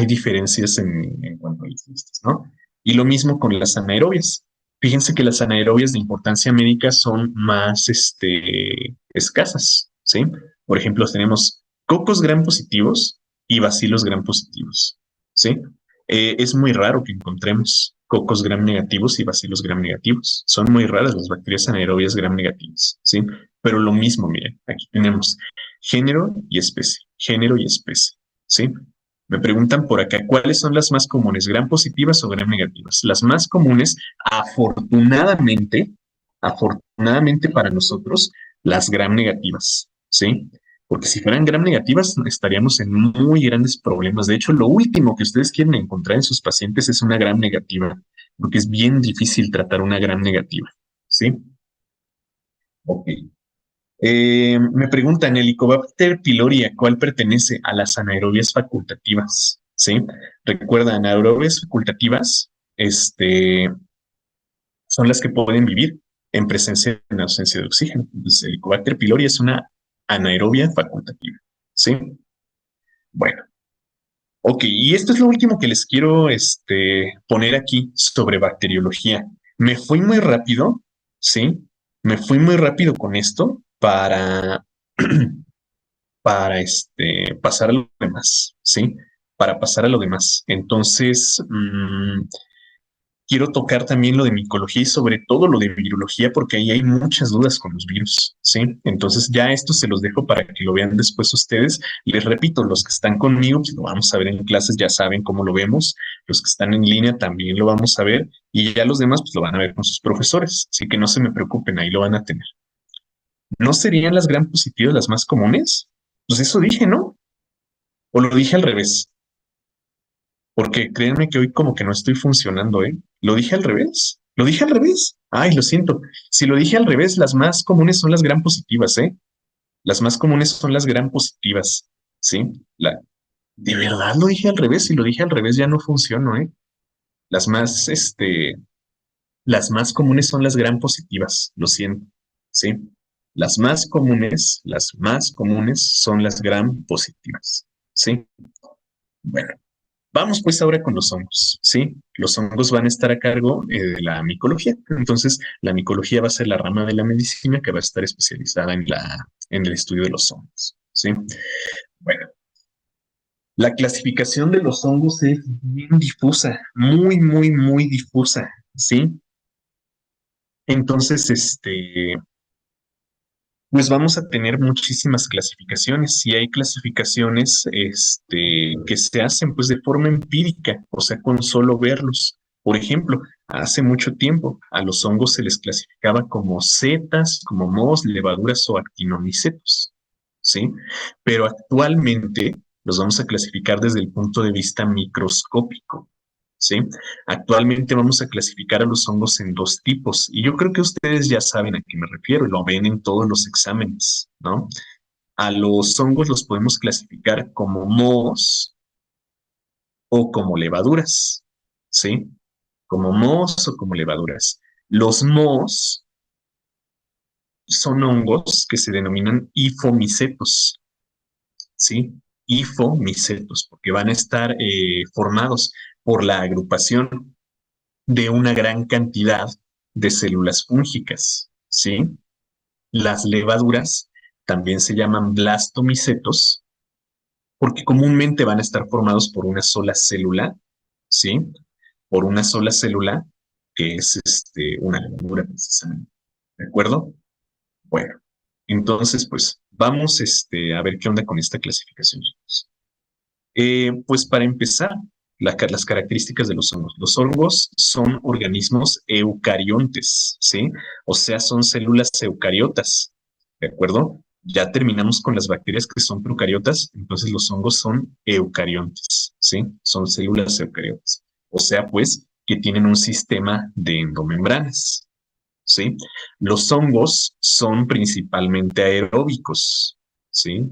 diferencias en cuanto a las listas, ¿no? Y lo mismo con las anaerobias. Fíjense que las anaerobias de importancia médica son más, escasas, ¿sí? Por ejemplo, tenemos cocos gram positivos y bacilos gram positivos, ¿sí? Es muy raro que encontremos cocos gram negativos y bacilos gram negativos. Son muy raras las bacterias anaerobias gram negativas, ¿sí? Pero lo mismo, miren, aquí tenemos género y especie, ¿sí? Me preguntan por acá, ¿cuáles son las más comunes, gram positivas o gram negativas? Las más comunes, afortunadamente, afortunadamente para nosotros, las gram negativas, ¿sí? Porque si fueran gram negativas, estaríamos en muy grandes problemas. De hecho, lo último que ustedes quieren encontrar en sus pacientes es una gram negativa, porque es bien difícil tratar una gram negativa, ¿sí? Ok. Me preguntan, Helicobacter pylori, ¿a cuál pertenece? A las anaerobias facultativas, ¿sí? Recuerda, anaerobias facultativas, son las que pueden vivir en presencia en ausencia de oxígeno. Entonces, Helicobacter pylori es una anaerobia facultativa, ¿sí? Bueno, ok, y esto es lo último que les quiero, poner aquí sobre bacteriología. Me fui muy rápido, ¿sí? Me fui muy rápido con esto para pasar a lo demás, ¿sí? Para pasar a lo demás. Entonces, quiero tocar también lo de micología y sobre todo lo de virología, porque ahí hay muchas dudas con los virus, ¿sí? Entonces, ya esto se los dejo para que lo vean después ustedes. Les repito, los que están conmigo, pues lo vamos a ver en clases, ya saben cómo lo vemos. Los que están en línea también lo vamos a ver. Y ya los demás, pues lo van a ver con sus profesores. Así que no se me preocupen, ahí lo van a tener. ¿No serían las gram positivas las más comunes? Pues eso dije, ¿no? O lo dije al revés, porque créanme que hoy como que no estoy funcionando, ¿eh? Lo dije al revés. Lo dije al revés. Ay, lo siento. Si lo dije al revés, las más comunes son las gram positivas, ¿eh? Las más comunes son las gram positivas, ¿sí? De verdad lo dije al revés. Si lo dije al revés ya no funciono, ¿eh? Las más, las más comunes son las gram positivas, lo siento, ¿sí? Las más comunes son las gram positivas, ¿sí? Bueno. Vamos pues ahora con los hongos, ¿sí? Los hongos van a estar a cargo de la micología. Entonces, la micología va a ser la rama de la medicina que va a estar especializada en el estudio de los hongos, ¿sí? Bueno, la clasificación de los hongos es bien difusa, muy, muy, muy difusa, ¿sí? Entonces, pues vamos a tener muchísimas clasificaciones y hay clasificaciones que se hacen pues de forma empírica, o sea, con solo verlos. Por ejemplo, hace mucho tiempo a los hongos se les clasificaba como setas, como mohos, levaduras o actinomicetos, ¿sí? Pero actualmente los vamos a clasificar desde el punto de vista microscópico. ¿Sí? Actualmente vamos a clasificar a los hongos en dos tipos y yo creo que ustedes ya saben a qué me refiero, lo ven en todos los exámenes, ¿no? A los hongos los podemos clasificar como mohos o como levaduras, ¿sí? Como mohos o como levaduras. Los mohos son hongos que se denominan hifomicetos, ¿sí? Hifomicetos, porque van a estar formados por la agrupación de una gran cantidad de células fúngicas, ¿sí? Las levaduras también se llaman blastomicetos porque comúnmente van a estar formados por una sola célula, ¿sí? Por una sola célula que es una levadura precisamente, ¿de acuerdo? Bueno, entonces pues vamos a ver qué onda con esta clasificación, chicos. Pues para empezar, las características de los hongos. Los hongos son organismos eucariontes, ¿sí? O sea, son células eucariotas, ¿de acuerdo? Ya terminamos con las bacterias que son procariotas, entonces los hongos son eucariontes, ¿sí? Son células eucariotas. O sea, pues, que tienen un sistema de endomembranas, ¿sí? Los hongos son principalmente aeróbicos, ¿sí?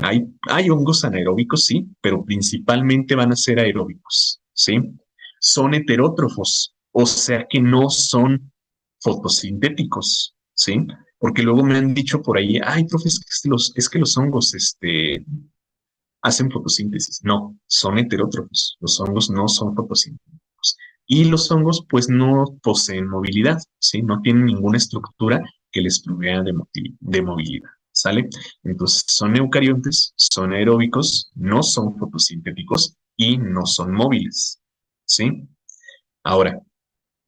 Hay hongos anaeróbicos, sí, pero principalmente van a ser aeróbicos, ¿sí? Son heterótrofos, o sea que no son fotosintéticos, ¿sí? Porque luego me han dicho por ahí, ay, profe, es que los hongos, hacen fotosíntesis. No, son heterótrofos. Los hongos no son fotosintéticos. Y los hongos, pues, no poseen movilidad, ¿sí? No tienen ninguna estructura que les provea de movilidad, ¿sale? Entonces, son eucariontes, son aeróbicos, no son fotosintéticos y no son móviles, ¿sí? Ahora,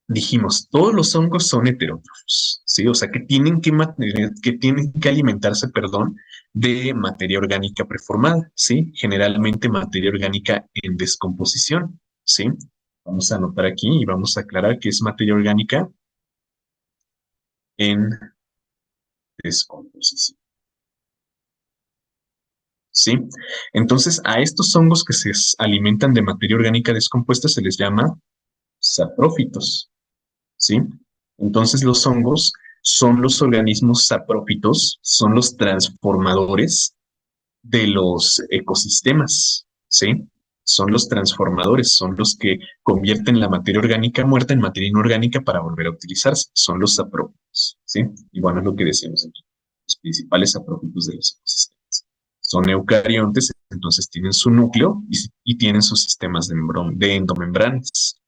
dijimos, todos los hongos son heterótrofos, ¿sí? O sea, que tienen que alimentarse, perdón, de materia orgánica preformada, ¿sí? Generalmente materia orgánica en descomposición, ¿sí? Vamos a anotar aquí y vamos a aclarar que es materia orgánica en descomposición, ¿sí? Entonces, a estos hongos que se alimentan de materia orgánica descompuesta se les llama saprófitos, ¿sí? Entonces los hongos son los organismos saprófitos, son los transformadores de los ecosistemas, ¿sí? Son los transformadores, son los que convierten la materia orgánica muerta en materia inorgánica para volver a utilizarse, son los saprófitos, ¿sí? Y bueno, es lo que decimos aquí, los principales saprófitos de los ecosistemas. Son eucariontes, entonces tienen su núcleo y tienen sus sistemas de endomembranas,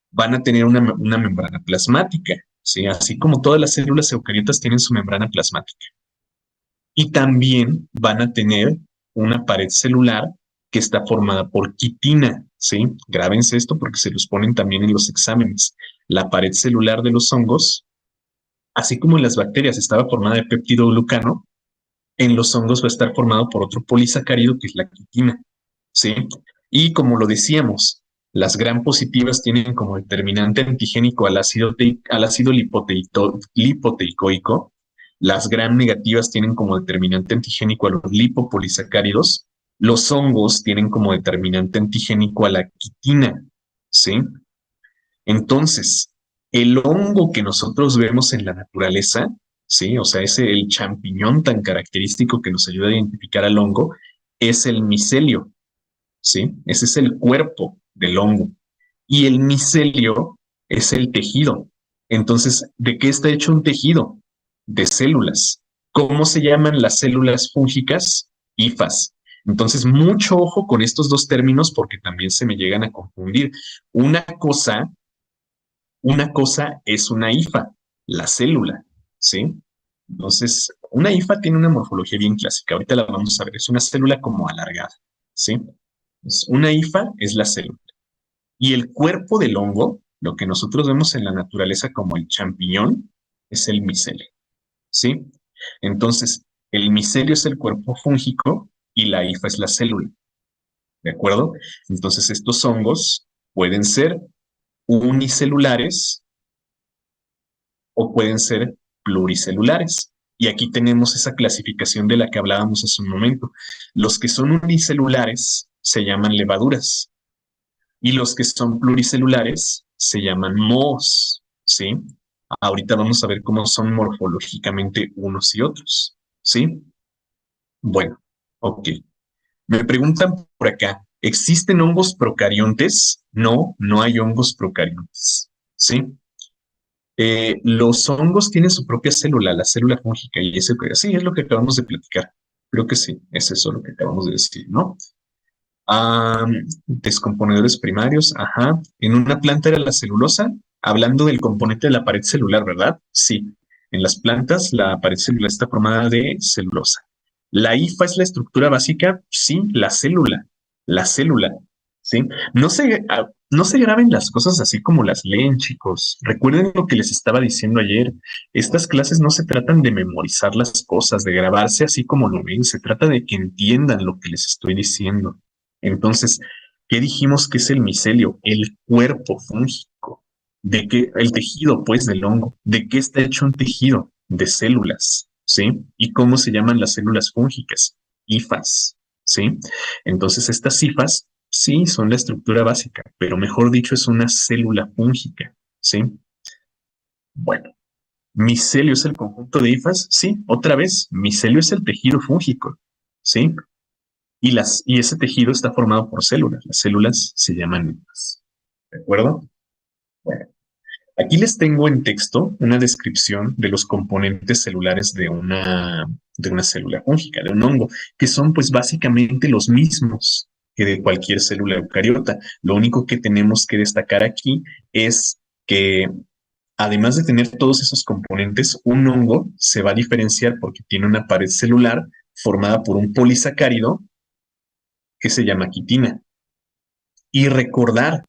van a tener una membrana plasmática, ¿sí? Así como todas las células eucariotas tienen su membrana plasmática. Y también van a tener una pared celular que está formada por quitina, ¿sí? Grábense esto porque se los ponen también en los exámenes. La pared celular de los hongos, así como en las bacterias estaba formada de peptidoglucano, en los hongos va a estar formado por otro polisacárido que es la quitina, ¿sí? Y como lo decíamos, las gram positivas tienen como determinante antigénico al ácido lipoteicoico, las gram negativas tienen como determinante antigénico a los lipopolisacáridos, los hongos tienen como determinante antigénico a la quitina, ¿sí? Entonces, el hongo que nosotros vemos en la naturaleza, ¿sí? O sea, el champiñón tan característico que nos ayuda a identificar al hongo, es el micelio, ¿sí? Ese es el cuerpo del hongo. Y el micelio es el tejido. Entonces, ¿de qué está hecho un tejido? De células. ¿Cómo se llaman las células fúngicas? Hifas. Entonces, mucho ojo con estos dos términos porque también se me llegan a confundir. Una cosa, una cosa es una hifa, la célula, ¿sí? Entonces, una hifa tiene una morfología bien clásica. Ahorita la vamos a ver. Es una célula como alargada, ¿sí? Entonces, una hifa es la célula. Y el cuerpo del hongo, lo que nosotros vemos en la naturaleza como el champiñón, es el micelio, ¿sí? Entonces, el micelio es el cuerpo fúngico y la hifa es la célula, ¿de acuerdo? Entonces, estos hongos pueden ser unicelulares o pueden ser pluricelulares. Y aquí tenemos esa clasificación de la que hablábamos hace un momento. Los que son unicelulares se llaman levaduras y los que son pluricelulares se llaman mohos, ¿sí? Ahorita vamos a ver cómo son morfológicamente unos y otros, ¿sí? Bueno, ok. Me preguntan por acá, ¿existen hongos procariontes? No, no hay hongos procariontes, ¿sí? Los hongos tienen su propia célula, la célula fúngica, y ese, sí, es lo que acabamos de platicar. Creo que sí, es eso lo que acabamos de decir, ¿no? Ah, descomponedores primarios, ajá. En una planta era la celulosa, hablando del componente de la pared celular, ¿verdad? Sí. En las plantas la pared celular está formada de celulosa. La hifa es la estructura básica, sí, la célula, ¿sí? No se graben las cosas así como las leen, chicos. Recuerden lo que les estaba diciendo ayer. Estas clases no se tratan de memorizar las cosas, de grabarse así como lo ven, se trata de que entiendan lo que les estoy diciendo. Entonces, ¿qué dijimos que es el micelio? El cuerpo fúngico. ¿De qué? El tejido, pues, del hongo. ¿De qué está hecho un tejido? De células, ¿sí? ¿Y cómo se llaman las células fúngicas? Hifas, ¿sí? Entonces, estas hifas, sí, son la estructura básica, pero mejor dicho, es una célula fúngica, ¿sí? Bueno, micelio es el conjunto de hifas, sí, otra vez, micelio es el tejido fúngico, ¿sí? Y ese tejido está formado por células. Las células se llaman hifas. ¿De acuerdo? Bueno, aquí les tengo en texto una descripción de los componentes celulares de una célula fúngica, de un hongo, que son pues básicamente los mismos que de cualquier célula eucariota. Lo único que tenemos que destacar aquí es que además de tener todos esos componentes, un hongo se va a diferenciar porque tiene una pared celular formada por un polisacárido que se llama quitina. Y recordar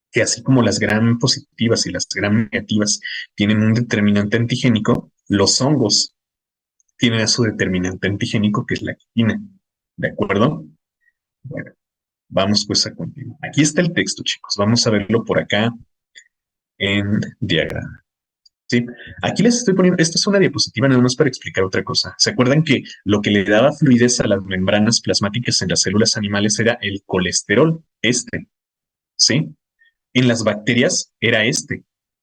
que así como las gram positivas y las gram negativas tienen un determinante antigénico, los hongos tienen a su determinante antigénico, que es la quitina. ¿De acuerdo? Bueno, vamos pues a continuar. Aquí está el texto, chicos. Vamos a verlo por acá en diagrama. Sí, aquí les estoy poniendo, esta es una diapositiva nada más para explicar otra cosa. ¿Se acuerdan que lo que le daba fluidez a las membranas plasmáticas en las células animales era el colesterol? ¿Sí? En las bacterias era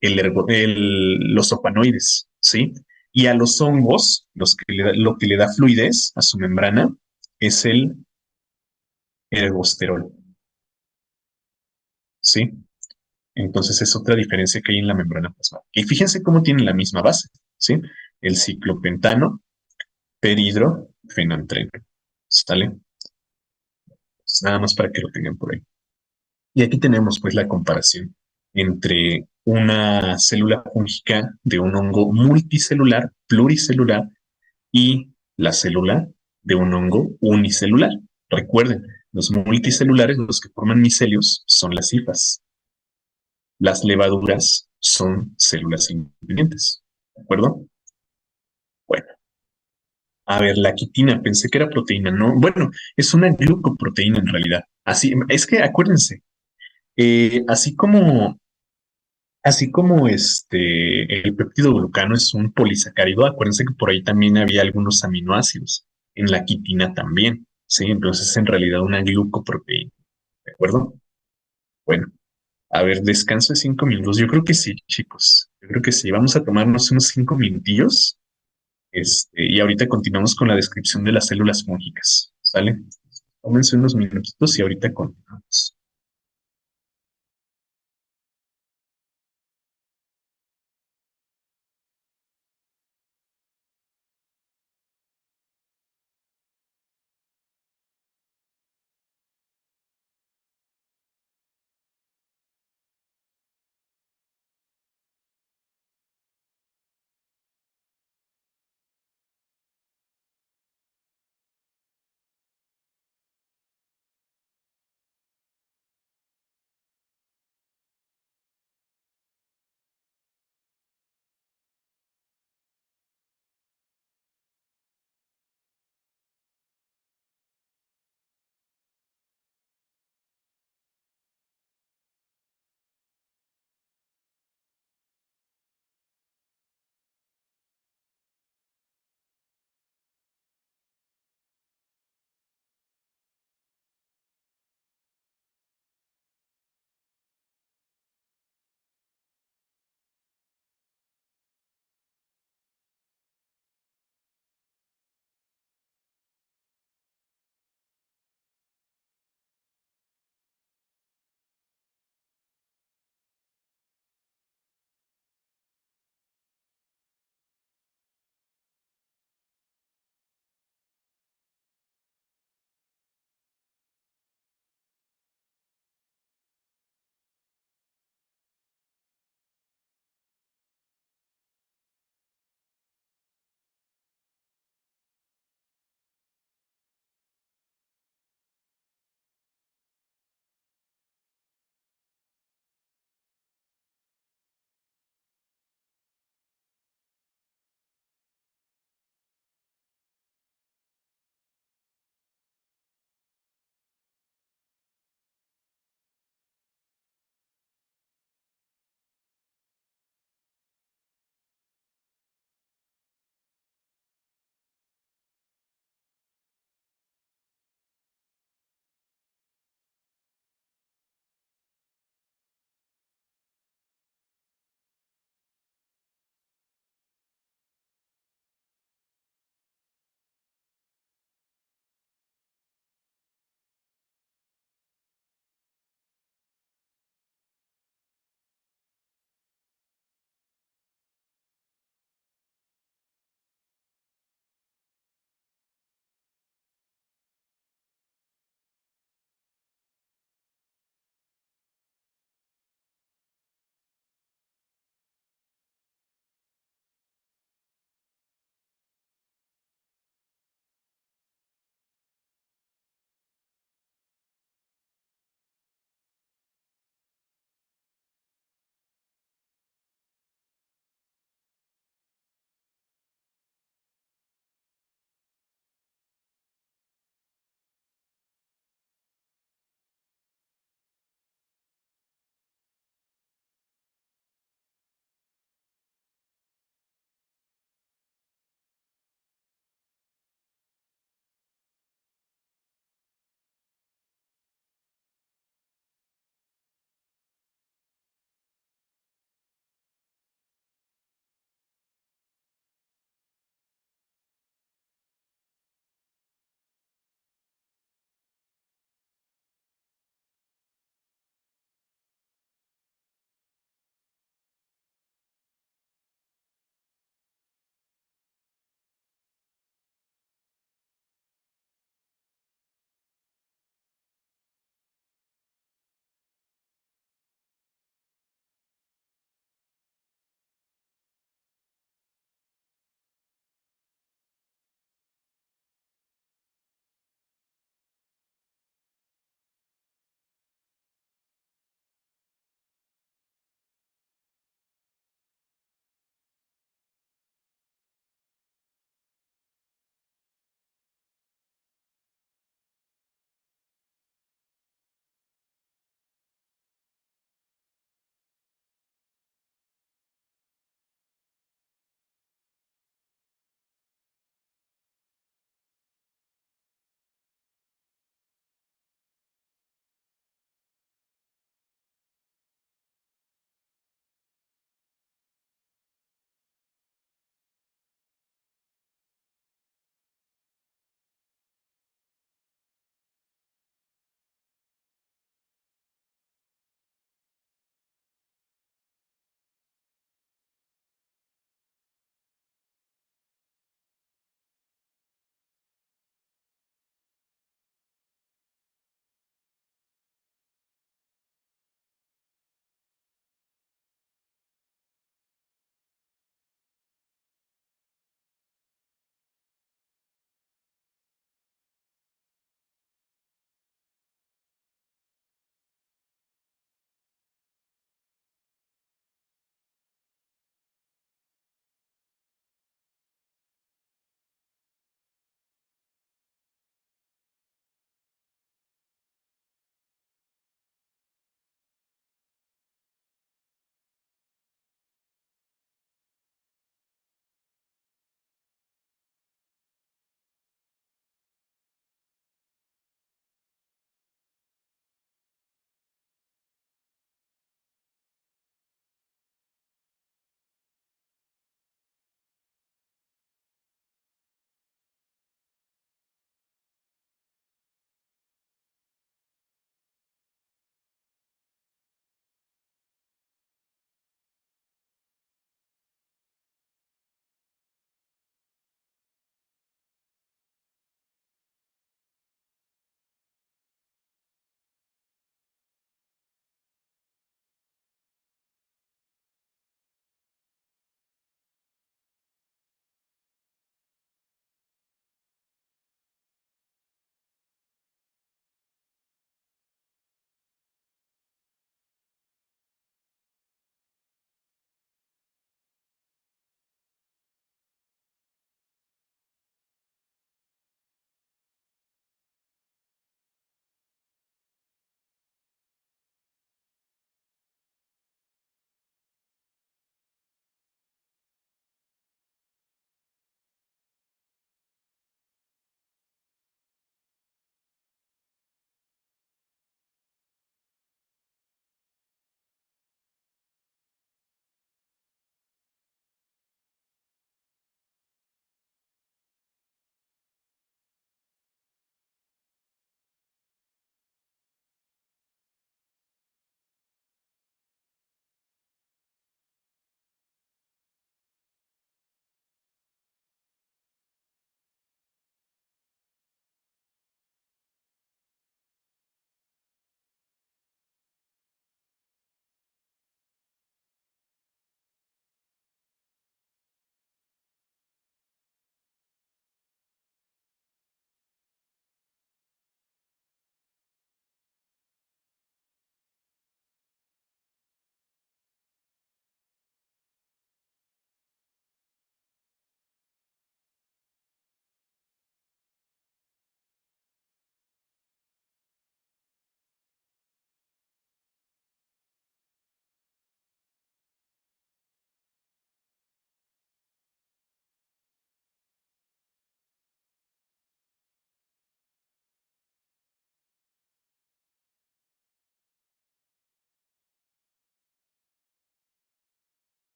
los opanoides, ¿sí? Y a los hongos, lo que le da fluidez a su membrana es el ergosterol, ¿sí? Entonces es otra diferencia que hay en la membrana plasmática. Y fíjense cómo tienen la misma base, ¿sí? El ciclopentano, peridrofenantreno, ¿sale? Pues nada más para que lo tengan por ahí. Y aquí tenemos pues la comparación entre una célula fúngica de un hongo multicelular, pluricelular, y la célula de un hongo unicelular. Recuerden, los multicelulares, los que forman micelios, son las hifas. Las levaduras son células independientes. ¿De acuerdo? Bueno, a ver, la quitina, pensé que era proteína, ¿no? Bueno, es una glucoproteína en realidad. Así, es que acuérdense, así como el péptido glucano es un polisacárido, acuérdense que por ahí también había algunos aminoácidos, en la quitina también, ¿sí? Entonces es en realidad una glucoproteína, ¿de acuerdo? Bueno, a ver, descanso de 5 minutos. Yo creo que sí, chicos. Yo creo que sí. Vamos a tomarnos unos 5 minutillos, y ahorita continuamos con la descripción de las células fúngicas, ¿sale? Tómense unos minutitos y ahorita continuamos.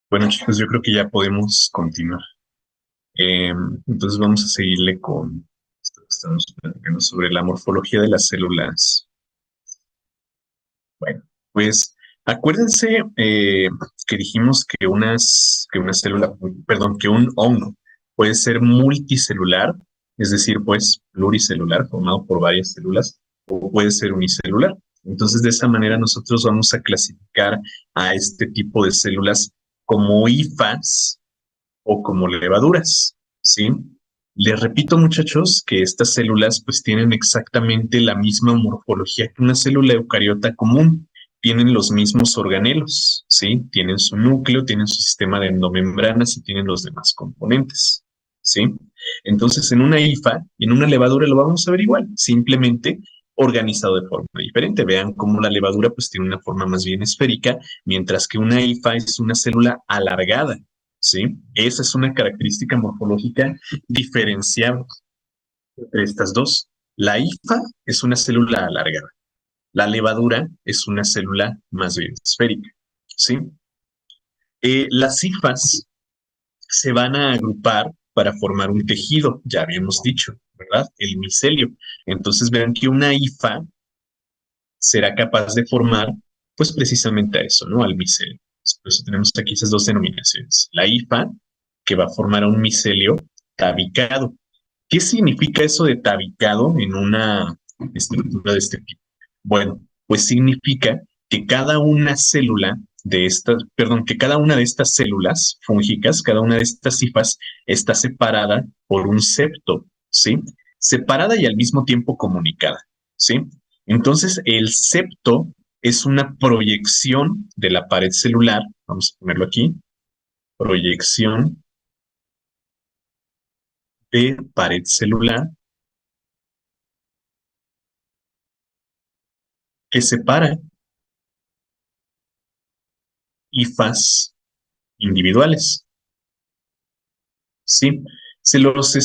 Bueno, chicos, yo creo que ya podemos continuar. Eh, entonces vamos a seguirle con esto que estamos platicando sobre la morfología de las células. Bueno, pues acuérdense que dijimos que una célula, perdón, que un hongo puede ser multicelular, es decir, pues pluricelular, formado por varias células, o puede ser unicelular. Entonces, de esa manera nosotros vamos a clasificar a este tipo de células como hifas o como levaduras, ¿sí? Les repito, muchachos, que estas células pues tienen exactamente la misma morfología que una célula eucariota común. Tienen los mismos organelos, ¿sí? Tienen su núcleo, tienen su sistema de endomembranas y tienen los demás componentes, ¿sí? Entonces, en una hifa y en una levadura lo vamos a ver igual, simplemente organizado de forma diferente. Vean cómo la levadura pues tiene una forma más bien esférica, mientras que una hifa es una célula alargada, ¿sí? Esa es una característica morfológica diferenciable entre estas dos. La hifa es una célula alargada. La levadura es una célula más bien esférica, ¿sí? Las hifas se van a agrupar para formar un tejido, ya habíamos dicho, ¿verdad? El micelio. Entonces vean que una hifa será capaz de formar, pues precisamente a eso, ¿no? Al micelio. Por eso tenemos aquí esas dos denominaciones. La hifa, que va a formar a un micelio tabicado. ¿Qué significa eso de tabicado en una estructura de este tipo? Bueno, pues significa que cada una célula de estas, perdón, que cada una de estas células fúngicas, cada una de estas hifas está separada por un septo, ¿sí? Separada y al mismo tiempo comunicada, ¿sí? Entonces, el septo es una proyección de la pared celular, vamos a ponerlo aquí, proyección de pared celular que separa hifas individuales. Sí, se los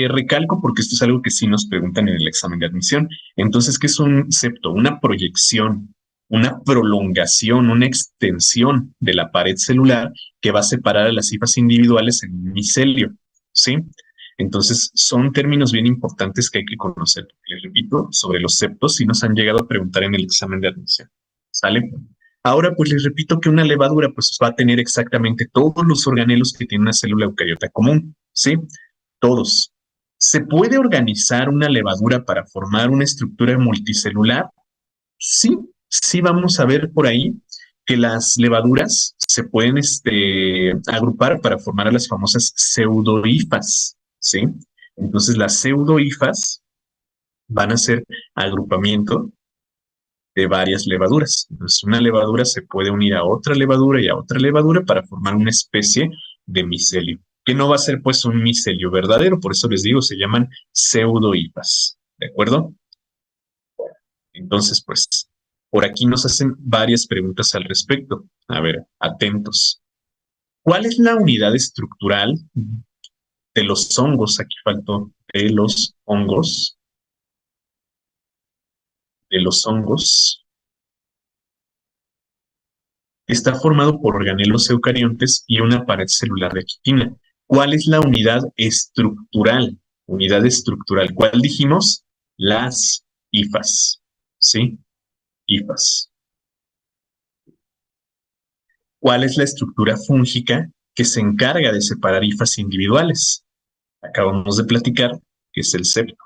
recalco porque esto es algo que sí nos preguntan en el examen de admisión. Entonces, ¿qué es un septo? Una proyección, una prolongación, una extensión de la pared celular que va a separar a las hifas individuales en un micelio. ¿Sí? Entonces, son términos bien importantes que hay que conocer. Les repito, sobre los septos sí nos han llegado a preguntar en el examen de admisión. ¿Sale? Ahora, pues les repito que una levadura pues va a tener exactamente todos los organelos que tiene una célula eucariota común, ¿sí? Todos. ¿Se puede organizar una levadura para formar una estructura multicelular? Sí, sí vamos a ver por ahí que las levaduras se pueden agrupar para formar a las famosas pseudohifas, ¿sí? Entonces las pseudohifas van a ser agrupamiento de varias levaduras. Entonces, una levadura se puede unir a otra levadura y a otra levadura para formar una especie de micelio, que no va a ser pues un micelio verdadero, por eso les digo, se llaman pseudohipas, ¿de acuerdo? Entonces, pues, por aquí nos hacen varias preguntas al respecto. A ver, atentos. ¿Cuál es la unidad estructural de los hongos? Aquí faltó de los hongos está formado por organelos eucariontes y una pared celular de quitina. ¿Cuál es la unidad estructural? Unidad estructural. ¿Cuál dijimos? Las hifas. ¿Sí? Hifas. ¿Cuál es la estructura fúngica que se encarga de separar hifas individuales? Acabamos de platicar que es el septo,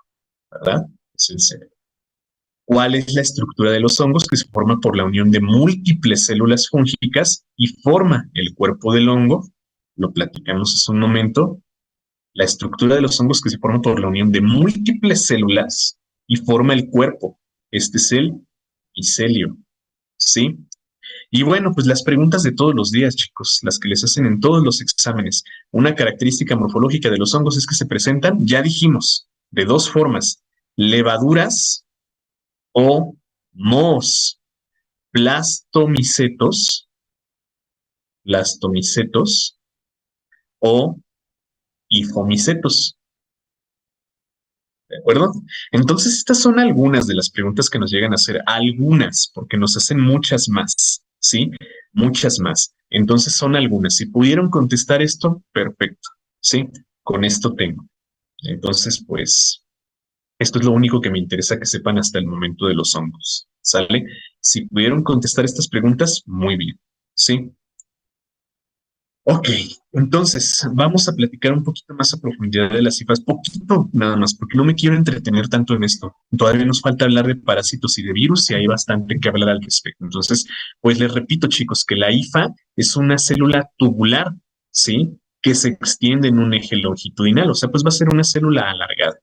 ¿verdad? Es el septo. ¿Cuál es la estructura de los hongos que se forma por la unión de múltiples células fúngicas y forma el cuerpo del hongo? Lo platicamos hace un momento. La estructura de los hongos que se forma por la unión de múltiples células y forma el cuerpo. Este es el micelio, ¿sí? Y bueno, pues las preguntas de todos los días, chicos, las que les hacen en todos los exámenes. Una característica morfológica de los hongos es que se presentan, ya dijimos, de dos formas, levaduras o mohos, plastomicetos, blastomicetos o hifomicetos. ¿De acuerdo? Entonces, estas son algunas de las preguntas que nos llegan a hacer, algunas, porque nos hacen muchas más, ¿sí? Muchas más. Entonces son algunas. Si pudieron contestar esto, perfecto. Sí, con esto tengo. Entonces, pues, esto es lo único que me interesa que sepan hasta el momento de los hongos. ¿Sale? Si pudieron contestar estas preguntas, muy bien. Sí. Ok, entonces vamos a platicar un poquito más a profundidad de las cifras, poquito nada más, porque no me quiero entretener tanto en esto. Todavía nos falta hablar de parásitos y de virus y hay bastante que hablar al respecto. Entonces, pues les repito, chicos, que la IFA es una célula tubular, ¿sí? Que se extiende en un eje longitudinal, o sea, pues va a ser una célula alargada.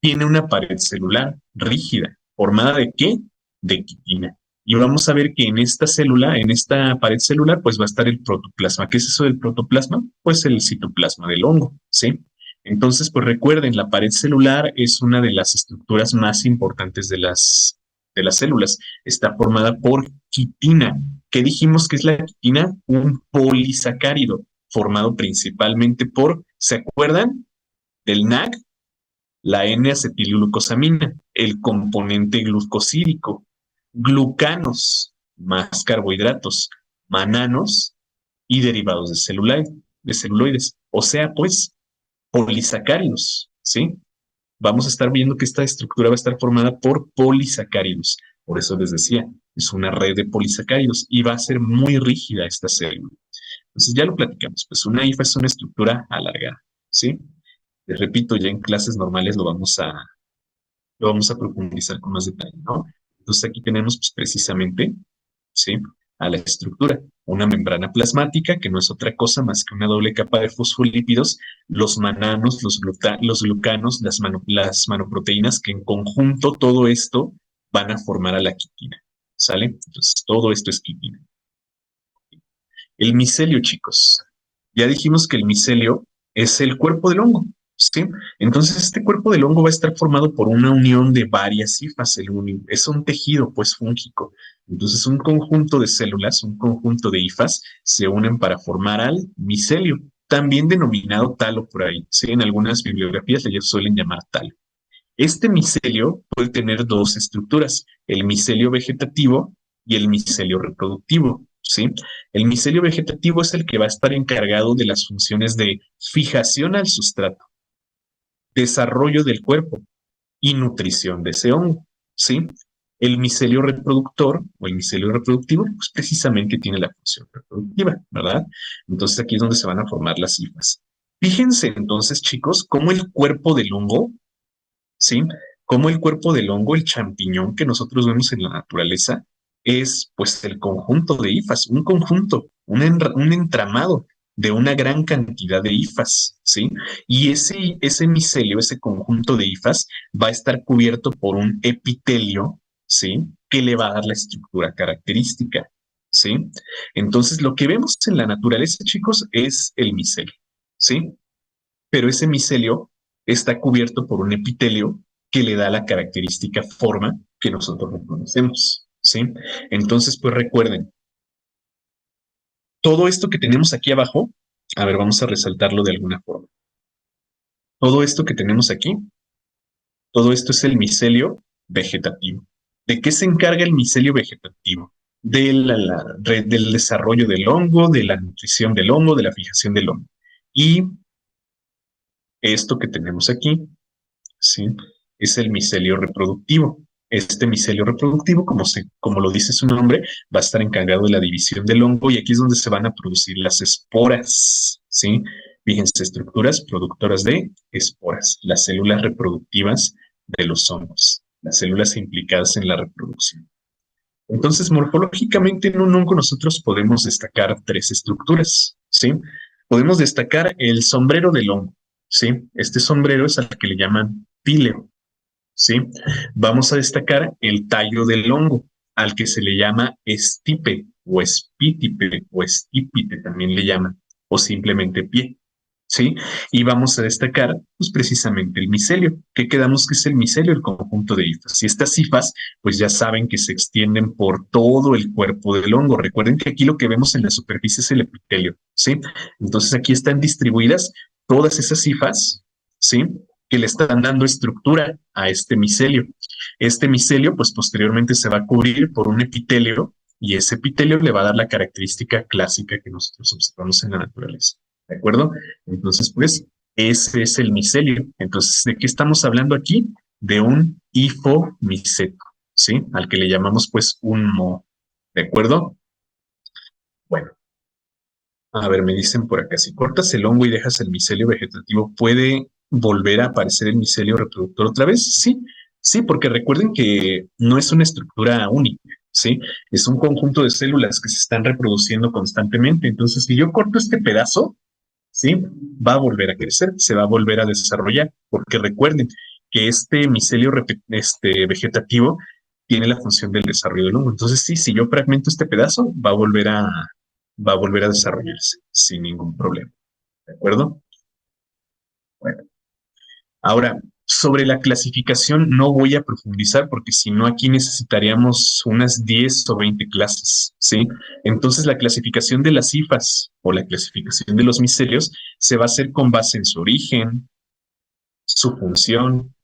Tiene una pared celular rígida. ¿Formada de qué? De quitina. Y vamos a ver que en esta célula, en esta pared celular, pues va a estar el protoplasma. ¿Qué es eso del protoplasma? Pues el citoplasma del hongo, ¿sí? Entonces, pues recuerden, la pared celular es una de las estructuras más importantes de las células. Está formada por quitina. ¿Qué dijimos que es la quitina? Un polisacárido formado principalmente por, ¿se acuerdan? Del NAC, la N-acetilglucosamina, el componente glucosídico, glucanos, más carbohidratos, mananos y derivados de celuloides. O sea, pues, polisacáridos, ¿sí? Vamos a estar viendo que esta estructura va a estar formada por polisacáridos. Por eso les decía, es una red de polisacáridos y va a ser muy rígida esta célula. Entonces ya lo platicamos, pues una IFA es una estructura alargada, ¿sí? Les repito, ya en clases normales lo vamos a profundizar con más detalle, ¿no? Entonces aquí tenemos pues, precisamente, ¿sí? A la estructura, una membrana plasmática que no es otra cosa más que una doble capa de fosfolípidos, los mananos, los glucanos, las manoproteínas, que en conjunto todo esto van a formar a la quitina, ¿sale? Entonces todo esto es quitina. El micelio, chicos. Ya dijimos que el micelio es el cuerpo del hongo, ¿sí? Entonces, este cuerpo del hongo va a estar formado por una unión de varias hifas. Es un tejido, pues, fúngico. Entonces, un conjunto de células, un conjunto de hifas, se unen para formar al micelio, también denominado talo por ahí, ¿sí? En algunas bibliografías ellos suelen llamar talo. Este micelio puede tener dos estructuras, el micelio vegetativo y el micelio reproductivo, ¿sí? El micelio vegetativo es el que va a estar encargado de las funciones de fijación al sustrato, desarrollo del cuerpo y nutrición de ese hongo, ¿sí? El micelio reproductor o el micelio reproductivo, pues precisamente tiene la función reproductiva, ¿verdad? Entonces aquí es donde se van a formar las cifras. Fíjense entonces, chicos, cómo el cuerpo del hongo, ¿sí? Como el cuerpo del hongo, el champiñón que nosotros vemos en la naturaleza, es pues el conjunto de hifas, un conjunto, un entramado de una gran cantidad de hifas, ¿sí? Y ese micelio, ese conjunto de hifas, va a estar cubierto por un epitelio, ¿sí? Que le va a dar la estructura característica, ¿sí? Entonces, lo que vemos en la naturaleza, chicos, es el micelio, ¿sí? Pero ese micelio está cubierto por un epitelio que le da la característica forma que nosotros reconocemos, ¿sí? Entonces, pues recuerden, todo esto que tenemos aquí abajo, a ver, vamos a resaltarlo de alguna forma. Todo esto que tenemos aquí, todo esto es el micelio vegetativo. ¿De qué se encarga el micelio vegetativo? Del desarrollo del hongo, de la nutrición del hongo, de la fijación del hongo. Y esto que tenemos aquí, ¿sí? Es el micelio reproductivo. Este micelio reproductivo, como lo dice su nombre, va a estar encargado de la división del hongo y aquí es donde se van a producir las esporas, ¿sí? Fíjense, estructuras productoras de esporas, las células reproductivas de los hongos, las células implicadas en la reproducción. Entonces, morfológicamente en un hongo nosotros podemos destacar tres estructuras, ¿sí? Podemos destacar el sombrero del hongo, ¿sí? Este sombrero es al que le llaman píleo, ¿sí? Vamos a destacar el tallo del hongo, al que se le llama estipe o espítipe o estípite también le llaman, o simplemente pie, ¿sí? Y vamos a destacar, pues precisamente el micelio, que quedamos que es el micelio, el conjunto de hifas. Y estas hifas, pues ya saben que se extienden por todo el cuerpo del hongo. Recuerden que aquí lo que vemos en la superficie es el epitelio, ¿sí? Entonces aquí están distribuidas todas esas hifas, ¿sí? Que le están dando estructura a este micelio. Este micelio, pues posteriormente se va a cubrir por un epitelio y ese epitelio le va a dar la característica clásica que nosotros observamos en la naturaleza. ¿De acuerdo? Entonces, pues, ese es el micelio. Entonces, ¿de qué estamos hablando aquí? De un hifomiceto, ¿sí? Al que le llamamos, pues, un moho. ¿De acuerdo? Bueno, a ver, me dicen por acá, si cortas el hongo y dejas el micelio vegetativo, ¿puede volver a aparecer el micelio reproductor otra vez? Sí, sí, porque recuerden que no es una estructura única, ¿sí? Es un conjunto de células que se están reproduciendo constantemente. Entonces, si yo corto este pedazo, ¿sí? Va a volver a crecer, se va a volver a desarrollar, porque recuerden que este micelio vegetativo tiene la función del desarrollo del hongo. Entonces, sí, si yo fragmento este pedazo, va a volver a desarrollarse sin ningún problema. ¿De acuerdo? Bueno, ahora, sobre la clasificación no voy a profundizar porque si no aquí necesitaríamos unas 10 o 20 clases, ¿sí? Entonces la clasificación de las cifas o la clasificación de los micelios se va a hacer con base en su origen, su función,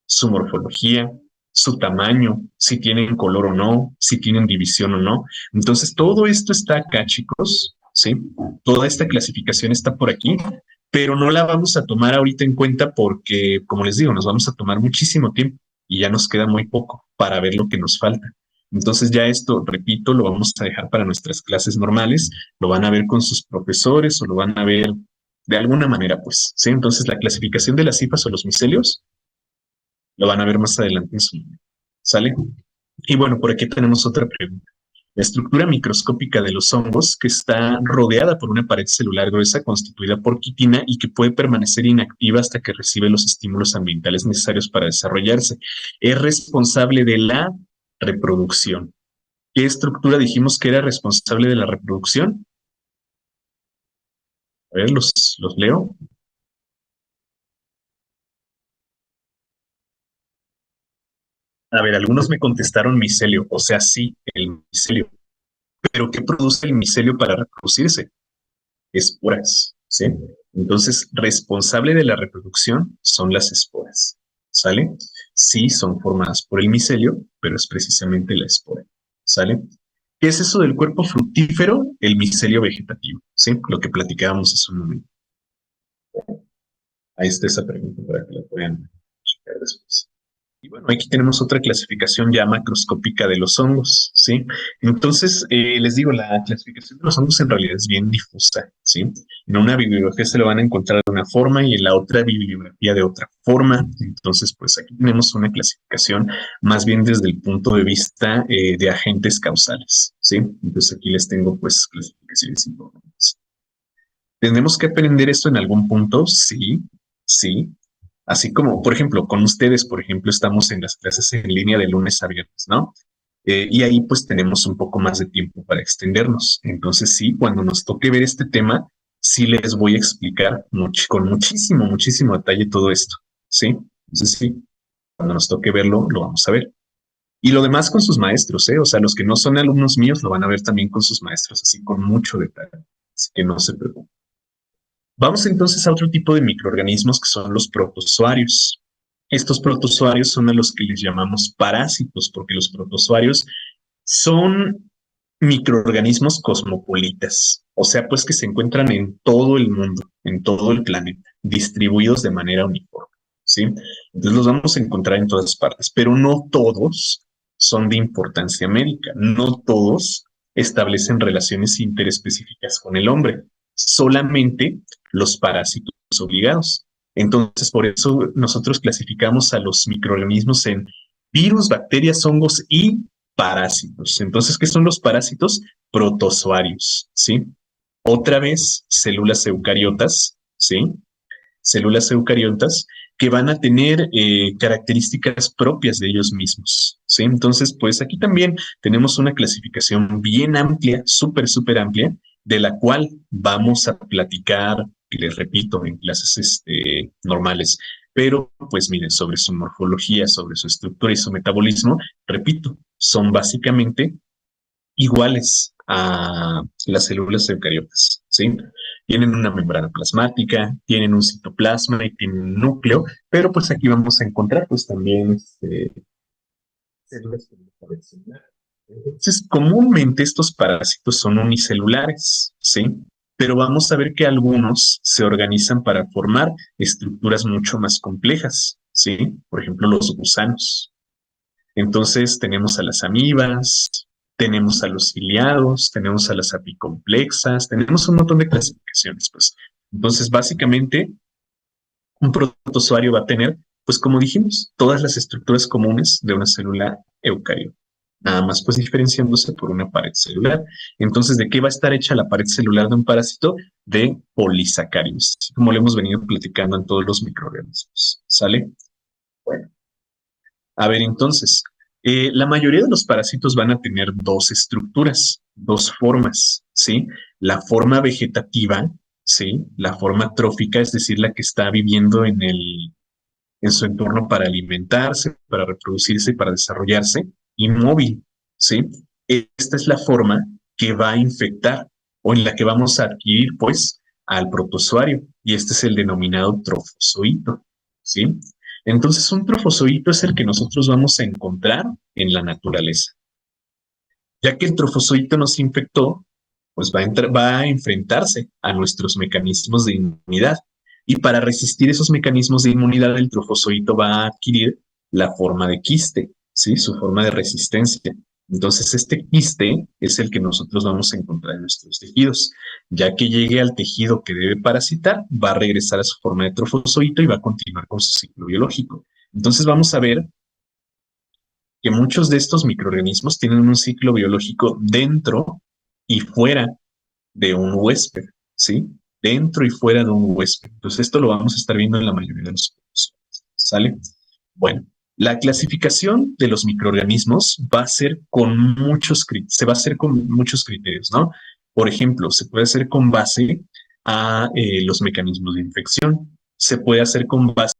su morfología, su tamaño, si tienen color o no, si tienen división o no. Entonces, todo esto está acá, chicos, ¿sí? Toda esta clasificación está por aquí, pero no la vamos a tomar ahorita en cuenta porque, como les digo, nos vamos a tomar muchísimo tiempo y ya nos queda muy poco para ver lo que nos falta. Entonces ya esto, repito, lo vamos a dejar para nuestras clases normales, lo van a ver con sus profesores o lo van a ver de alguna manera, pues, ¿sí? Entonces la clasificación de las cifras o los micelios lo van a ver más adelante en su momento. ¿Sale? Y bueno, por aquí tenemos otra pregunta. La estructura microscópica de los hongos, que está rodeada por una pared celular gruesa constituida por quitina y que puede permanecer inactiva hasta que recibe los estímulos ambientales necesarios para desarrollarse, es responsable de la reproducción. ¿Qué estructura dijimos que era responsable de la reproducción? A ver, los leo. A ver, algunos me contestaron micelio, o sea, sí, el micelio. Pero ¿qué produce el micelio para reproducirse? Esporas, ¿sí? Entonces, responsable de la reproducción son las esporas, ¿sale? Sí, son formadas por el micelio, pero es precisamente la espora, ¿sale? ¿Qué es eso del cuerpo fructífero? El micelio vegetativo, ¿sí? Lo que platicábamos hace un momento. Ahí está esa pregunta para que la puedan checar después. Y bueno, aquí tenemos otra clasificación ya macroscópica de los hongos, ¿sí? Entonces, les digo, la clasificación de los hongos en realidad es bien difusa, ¿sí? En una bibliografía se lo van a encontrar de una forma y en la otra bibliografía de otra forma. Entonces, pues aquí tenemos una clasificación más bien desde el punto de vista de agentes causales, ¿sí? Entonces aquí les tengo pues clasificaciones importantes. ¿Tenemos que aprender esto en algún punto? Sí, sí. Así como, por ejemplo, con ustedes, por ejemplo, estamos en las clases en línea de lunes a viernes, ¿no? Y ahí pues tenemos un poco más de tiempo para extendernos. Entonces sí, cuando nos toque ver este tema, sí les voy a explicar con muchísimo, muchísimo detalle todo esto, ¿sí? Entonces sí, cuando nos toque verlo, lo vamos a ver. Y lo demás con sus maestros, ¿eh? O sea, los que no son alumnos míos lo van a ver también con sus maestros, así con mucho detalle. Así que no se preocupen. Vamos entonces a otro tipo de microorganismos que son los protozoarios. Estos protozoarios son a los que les llamamos parásitos, porque los protozoarios son microorganismos cosmopolitas, o sea, pues que se encuentran en todo el mundo, en todo el planeta, distribuidos de manera uniforme, ¿sí? Entonces los vamos a encontrar en todas partes, pero no todos son de importancia médica, no todos establecen relaciones interespecíficas con el hombre, solamente los parásitos obligados. Entonces, por eso nosotros clasificamos a los microorganismos en virus, bacterias, hongos y parásitos. Entonces, ¿qué son los parásitos? Protozoarios, ¿sí? Otra vez, células eucariotas, ¿sí? Células eucariotas que van a tener características propias de ellos mismos, ¿sí? Entonces, pues aquí también tenemos una clasificación bien amplia, súper, súper amplia, de la cual vamos a platicar, y les repito, en clases normales. Pero, pues miren, sobre su morfología, sobre su estructura y su metabolismo, repito, son básicamente iguales a las células eucariotas, ¿sí? Tienen una membrana plasmática, tienen un citoplasma y tienen un núcleo, pero pues aquí vamos a encontrar pues también células que no parecen nada. Entonces, comúnmente estos parásitos son unicelulares, ¿sí? Pero vamos a ver que algunos se organizan para formar estructuras mucho más complejas, ¿sí? Por ejemplo, los gusanos. Entonces, tenemos a las amibas, tenemos a los ciliados, tenemos a las apicomplexas, tenemos un montón de clasificaciones, pues. Entonces, básicamente, un protozoario va a tener, pues como dijimos, todas las estructuras comunes de una célula eucariota, nada más pues diferenciándose por una pared celular. Entonces, ¿de qué va a estar hecha la pared celular de un parásito? De polisacáridos, así como lo hemos venido platicando en todos los microorganismos. ¿Sale? Bueno, a ver entonces, la mayoría de los parásitos van a tener dos estructuras, dos formas, ¿sí? La forma vegetativa, ¿sí? La forma trófica, es decir, la que está viviendo en su entorno para alimentarse, para reproducirse, para desarrollarse, inmóvil, ¿sí? Esta es la forma que va a infectar o en la que vamos a adquirir, pues, al protozoario, y este es el denominado trofozoito, ¿sí? Entonces, un trofozoito es el que nosotros vamos a encontrar en la naturaleza. Ya que el trofozoito nos infectó, pues va a enfrentarse a nuestros mecanismos de inmunidad. Y para resistir esos mecanismos de inmunidad, el trofozoito va a adquirir la forma de quiste, ¿sí? Su forma de resistencia. Entonces, este quiste es el que nosotros vamos a encontrar en nuestros tejidos. Ya que llegue al tejido que debe parasitar, va a regresar a su forma de trofozoito y va a continuar con su ciclo biológico. Entonces, vamos a ver que muchos de estos microorganismos tienen un ciclo biológico dentro y fuera de un huésped, ¿sí? Dentro y fuera de un huésped. Entonces, esto lo vamos a estar viendo en la mayoría de los casos, ¿sale? Bueno, la clasificación de los microorganismos va a ser con se va a hacer con muchos criterios, ¿no? Por ejemplo, se puede hacer con base a los mecanismos de infección, se puede hacer con base